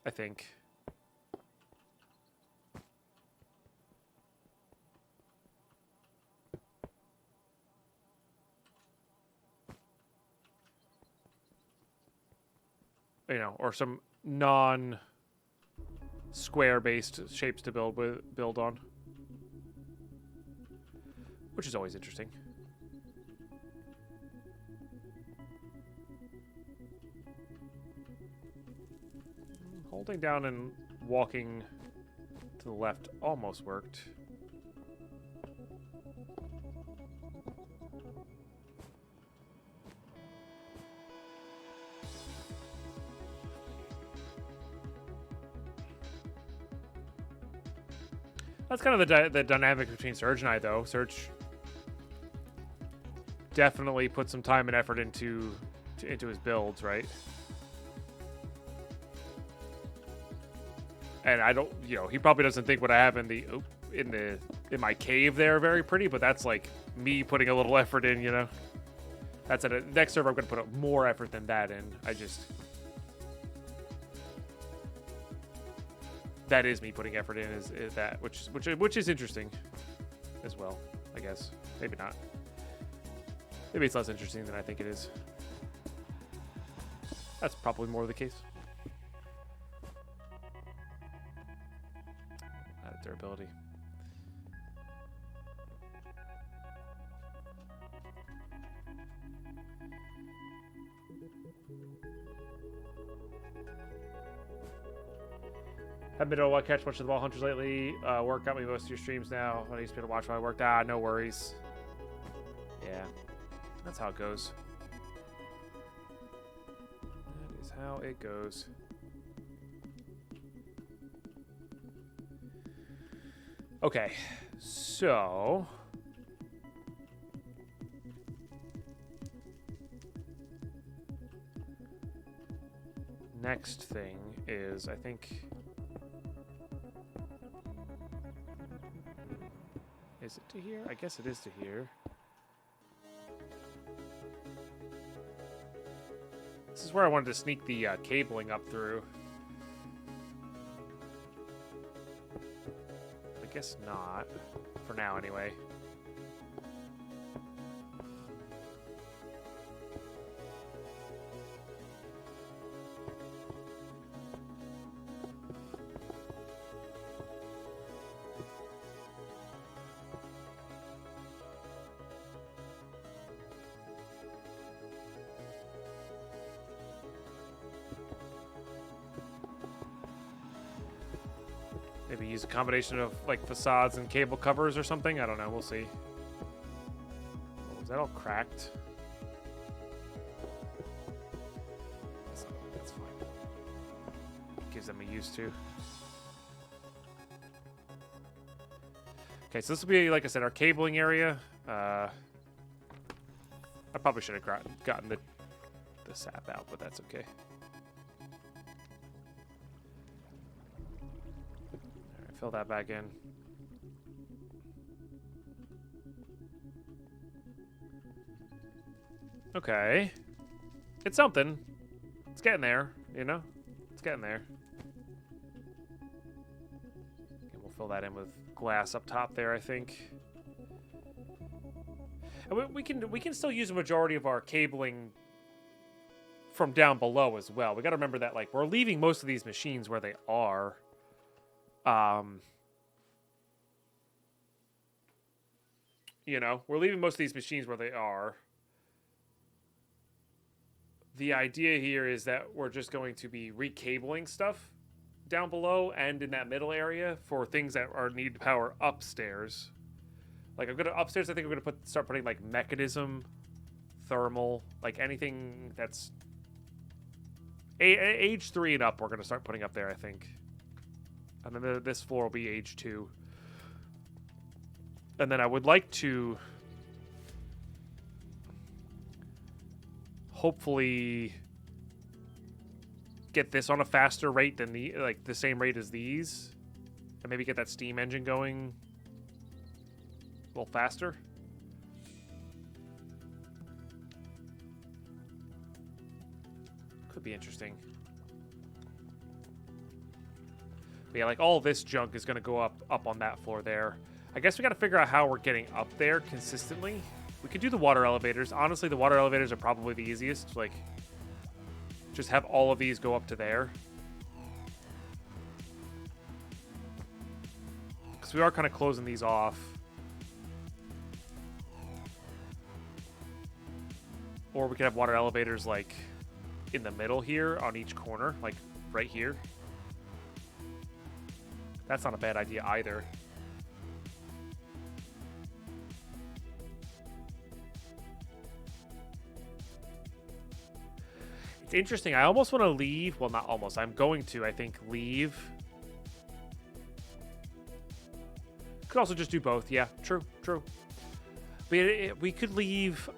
I think. You know, or some non-square based shapes to build on, which is always interesting. Holding down and walking to the left almost worked. That's kind of the dynamic between Surge and I, though. Surge definitely put some time and effort into his builds, right? And I don't, you know, he probably doesn't think what I have in my cave there very pretty, but that's like me putting a little effort in, you know. That's at a next server I'm going to put more effort than that in. That is me putting effort in, is that, which is interesting as well, I guess. Maybe not. Maybe it's less interesting than I think it is. That's probably more the case. Added durability. Haven't been able to catch much of the ball hunters lately. Work got me most of your streams now. I used to be able to watch while I worked. No worries. Yeah, that's how it goes. That is how it goes. Okay, so next thing is, I think. Is it to here? I guess it is to here. This is where I wanted to sneak the cabling up through. I guess not. For now, anyway. Maybe use a combination of like facades and cable covers or something. I don't know. We'll see. Oh, is that all cracked? That's fine. trees than we used to. Okay, so this will be, like I said, our cabling area. I probably should have gotten the sap out, but that's okay. All right, fill that back in. Okay. It's something. It's getting there, you know? It's getting there. And we'll fill that in with glass up top there, I think. And we can still use a majority of our cabling from down below as well. We got to remember that, like, we're leaving most of these machines where they are. You know, we're leaving most of these machines where they are. The idea here is that we're just going to be recabling stuff down below and in that middle area for things that need power upstairs. Like, I'm gonna upstairs. I think we're gonna start putting like mechanism, thermal, like anything that's age 3 and up. We're gonna start putting up there, I think. And then this floor will be age 2. And then I would like to hopefully get this on a faster rate than the same rate as these, and maybe get that steam engine going a little faster. Could be interesting. But yeah, like all this junk is going to go up on that floor there. I guess we got to figure out how we're getting up there consistently. We could do the water elevators. Honestly, the water elevators are probably the easiest. Like, just have all of these go up to there. Because we are kind of closing these off. Or we could have water elevators, like, in the middle here on each corner. Like, right here. That's not a bad idea either. It's interesting. I almost want to leave. Well, not almost. I'm going to, I think, leave. Could also just do both. Yeah, true. But we could leave.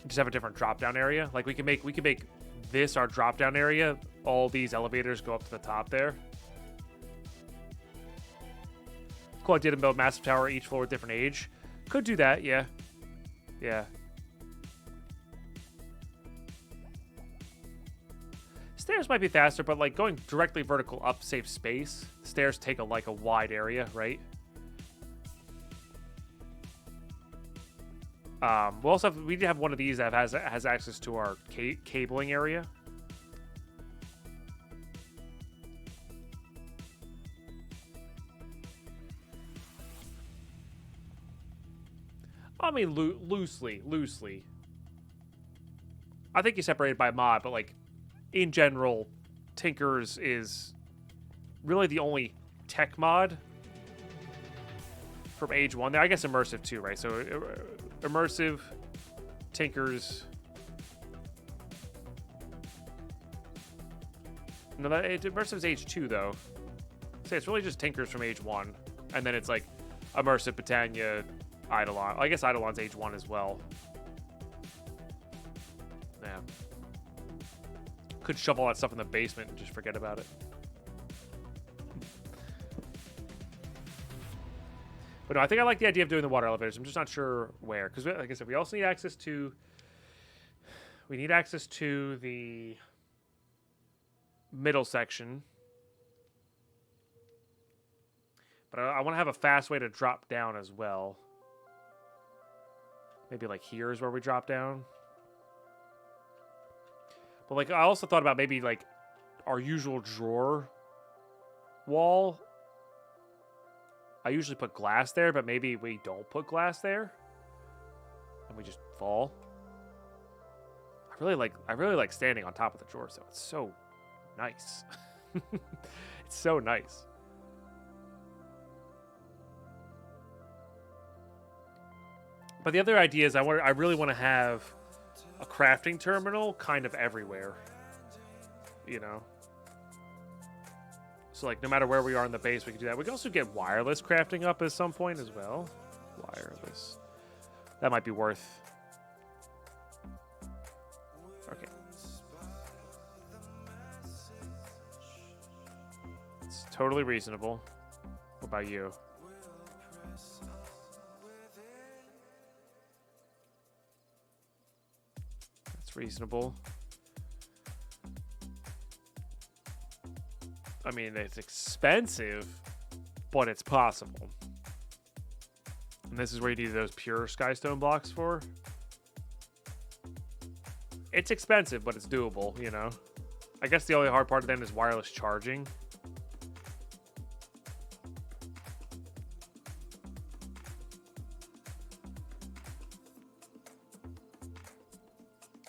Just have a different drop-down area. Like we can make this our drop-down area. All these elevators go up to the top there. Cool idea to build massive tower, each floor with different age. Could do that. Yeah. Stairs might be faster, but like going directly vertical up saves space. Stairs take a wide area, right? We need to have one of these that has access to our cabling area. I mean, loosely. I think you separated by mod, but like, in general, Tinkers is really the only tech mod from age 1 there. I guess immersive too, right? So immersive, Tinkers. No, immersive's age 2 though. So it's really just Tinkers from age 1, and then it's like immersive, Britannia, Eidolon. I guess Eidolon's age 1 as well. Yeah. Could shove all that stuff in the basement and just forget about it. But no, I think I like the idea of doing the water elevators. I'm just not sure where. Because, like I said, we also need access to... We need access to the middle section. But I want to have a fast way to drop down as well. Maybe like here is where we drop down. But like, I also thought about maybe like our usual drawer wall. I usually put glass there, but maybe we don't put glass there, and we just fall. I really like standing on top of the drawer, so it's so nice. It's so nice. But the other idea is I really want to have a crafting terminal kind of everywhere, you know. So like no matter where we are in the base, we can do that. We can also get wireless crafting up at some point as well. Wireless. That might be worth. Okay. It's totally reasonable. What about you? That's reasonable. I mean, it's expensive, but it's possible. And this is where you need those pure skystone blocks for. It's expensive, but it's doable, you know? I guess the only hard part then is wireless charging.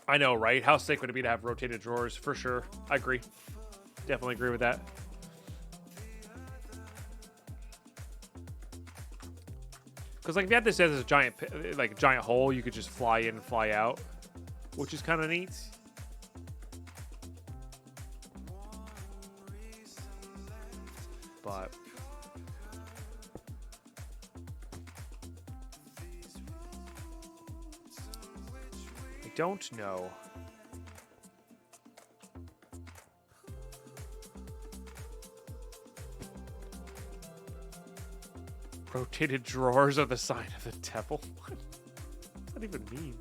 I know, right? How sick would it be to have rotated drawers? For sure. I agree. Definitely agree with that. Because like if you had this as a giant, like a giant hole, you could just fly in and fly out, which is kind of neat. But I don't know. Rotated drawers are the sign of the devil. What does that even mean?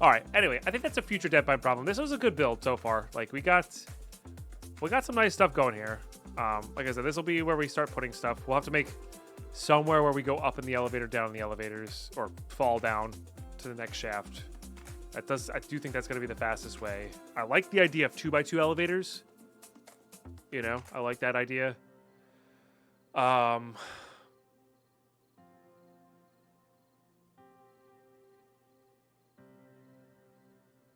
All right. Anyway, I think that's a future deadline problem. This was a good build so far. Like we got some nice stuff going here. Like I said, this will be where we start putting stuff. We'll have to make somewhere where we go up in the elevator, down in the elevators, or fall down to the next shaft. I do think that's going to be the fastest way. I like the idea of 2x2 elevators. You know, I like that idea.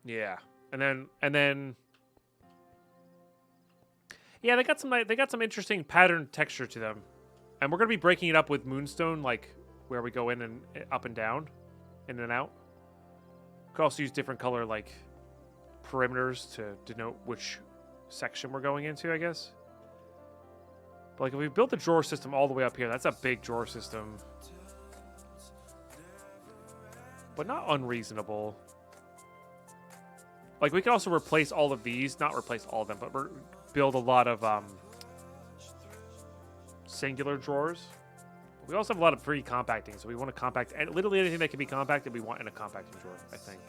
Yeah, and then, yeah, they got some interesting pattern texture to them, and we're gonna be breaking it up with Moonstone, like where we go in and up and down, in and out. Could also use different color like perimeters to denote which section we're going into, I guess. But like if we built the drawer system all the way up here, that's a big drawer system, but not unreasonable. Like, we can also replace all of these. Not replace all of them, but build a lot of singular drawers. We also have a lot of free compacting, so we want to compact. And literally anything that can be compacted, we want in a compacting drawer, I think.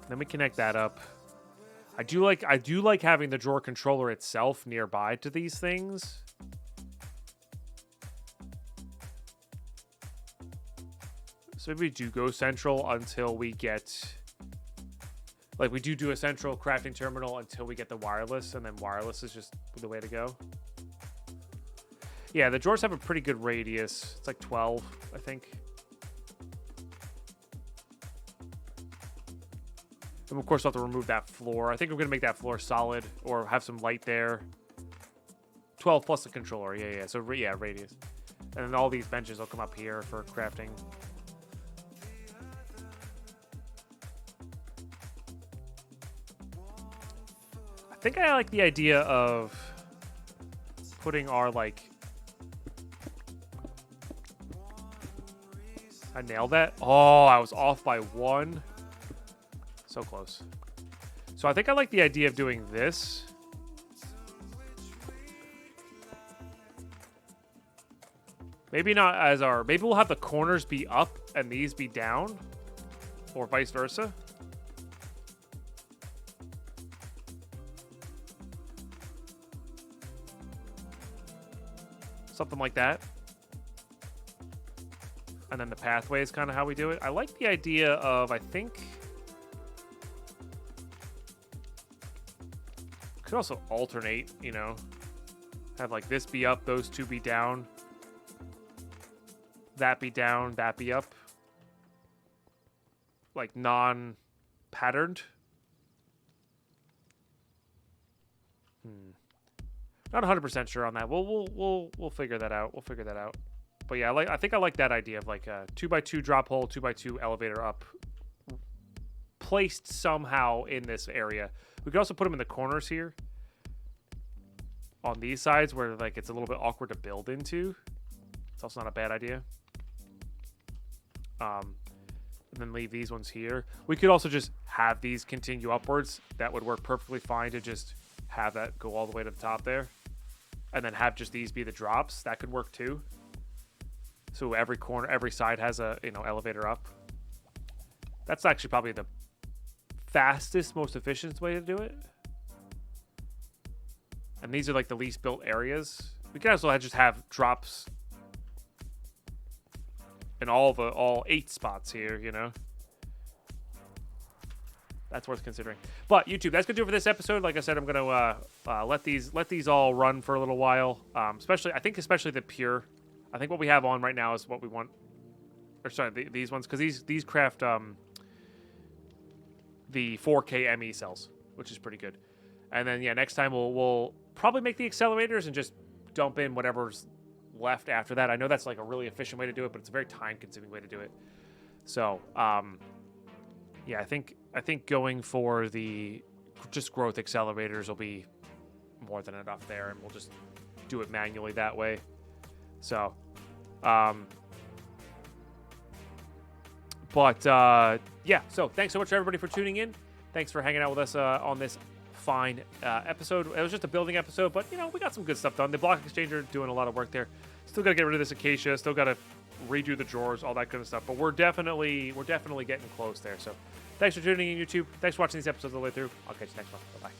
Then we connect that up. I do like having the drawer controller itself nearby to these things. So maybe we do go central until we get, like we do a central crafting terminal until we get the wireless, and then wireless is just the way to go. Yeah, the drawers have a pretty good radius. It's like 12, I think. And of course we'll have to remove that floor. I think we're going to make that floor solid or have some light there. 12 plus the controller. Yeah. So yeah, radius. And then all these benches will come up here for crafting. I think I like the idea of putting our, like... I nailed that? Oh, I was off by 1. So close. So I think I like the idea of doing this. Maybe not as our... Maybe we'll have the corners be up and these be down. Or vice versa. Something like that. And then the pathway is kind of how we do it. I like the idea of, I think... Could also alternate, you know. Have like this be up, those two be down. That be down, that be up. Like non-patterned. Not 100% sure on that. We'll figure that out. We'll figure that out. But yeah, I think I like that idea of like a 2x2 drop hole, 2x2 elevator up placed somehow in this area. We could also put them in the corners here on these sides where like it's a little bit awkward to build into. It's also not a bad idea. And then leave these ones here. We could also just have these continue upwards. That would work perfectly fine to just have that go all the way to the top there. And then have just these be the drops. That could work too. So every corner, every side has a, you know, elevator up. That's actually probably the fastest, most efficient way to do it. And these are like the least built areas. We can also just have drops in all 8 spots here, you know. That's worth considering. But YouTube, that's gonna do it for this episode. Like I said, I'm gonna let these all run for a little while. Especially the pure. I think what we have on right now is what we want. Or sorry, these ones, because these craft the 4K ME cells, which is pretty good. And then yeah, next time we'll probably make the accelerators and just dump in whatever's left after that. I know that's like a really efficient way to do it, but it's a very time-consuming way to do it. So yeah, I think going for the just growth accelerators will be more than enough there, and we'll just do it manually that way. So yeah, so thanks so much everybody for tuning in. Thanks for hanging out with us on this fine episode. It was just a building episode, but you know, we got some good stuff done. The block exchanger doing a lot of work there. Still got to get rid of this acacia. Still got to redo the drawers, all that kind of stuff. But we're definitely getting close there. So thanks for tuning in, YouTube. Thanks for watching these episodes all the way through. I'll catch you next one. Bye bye.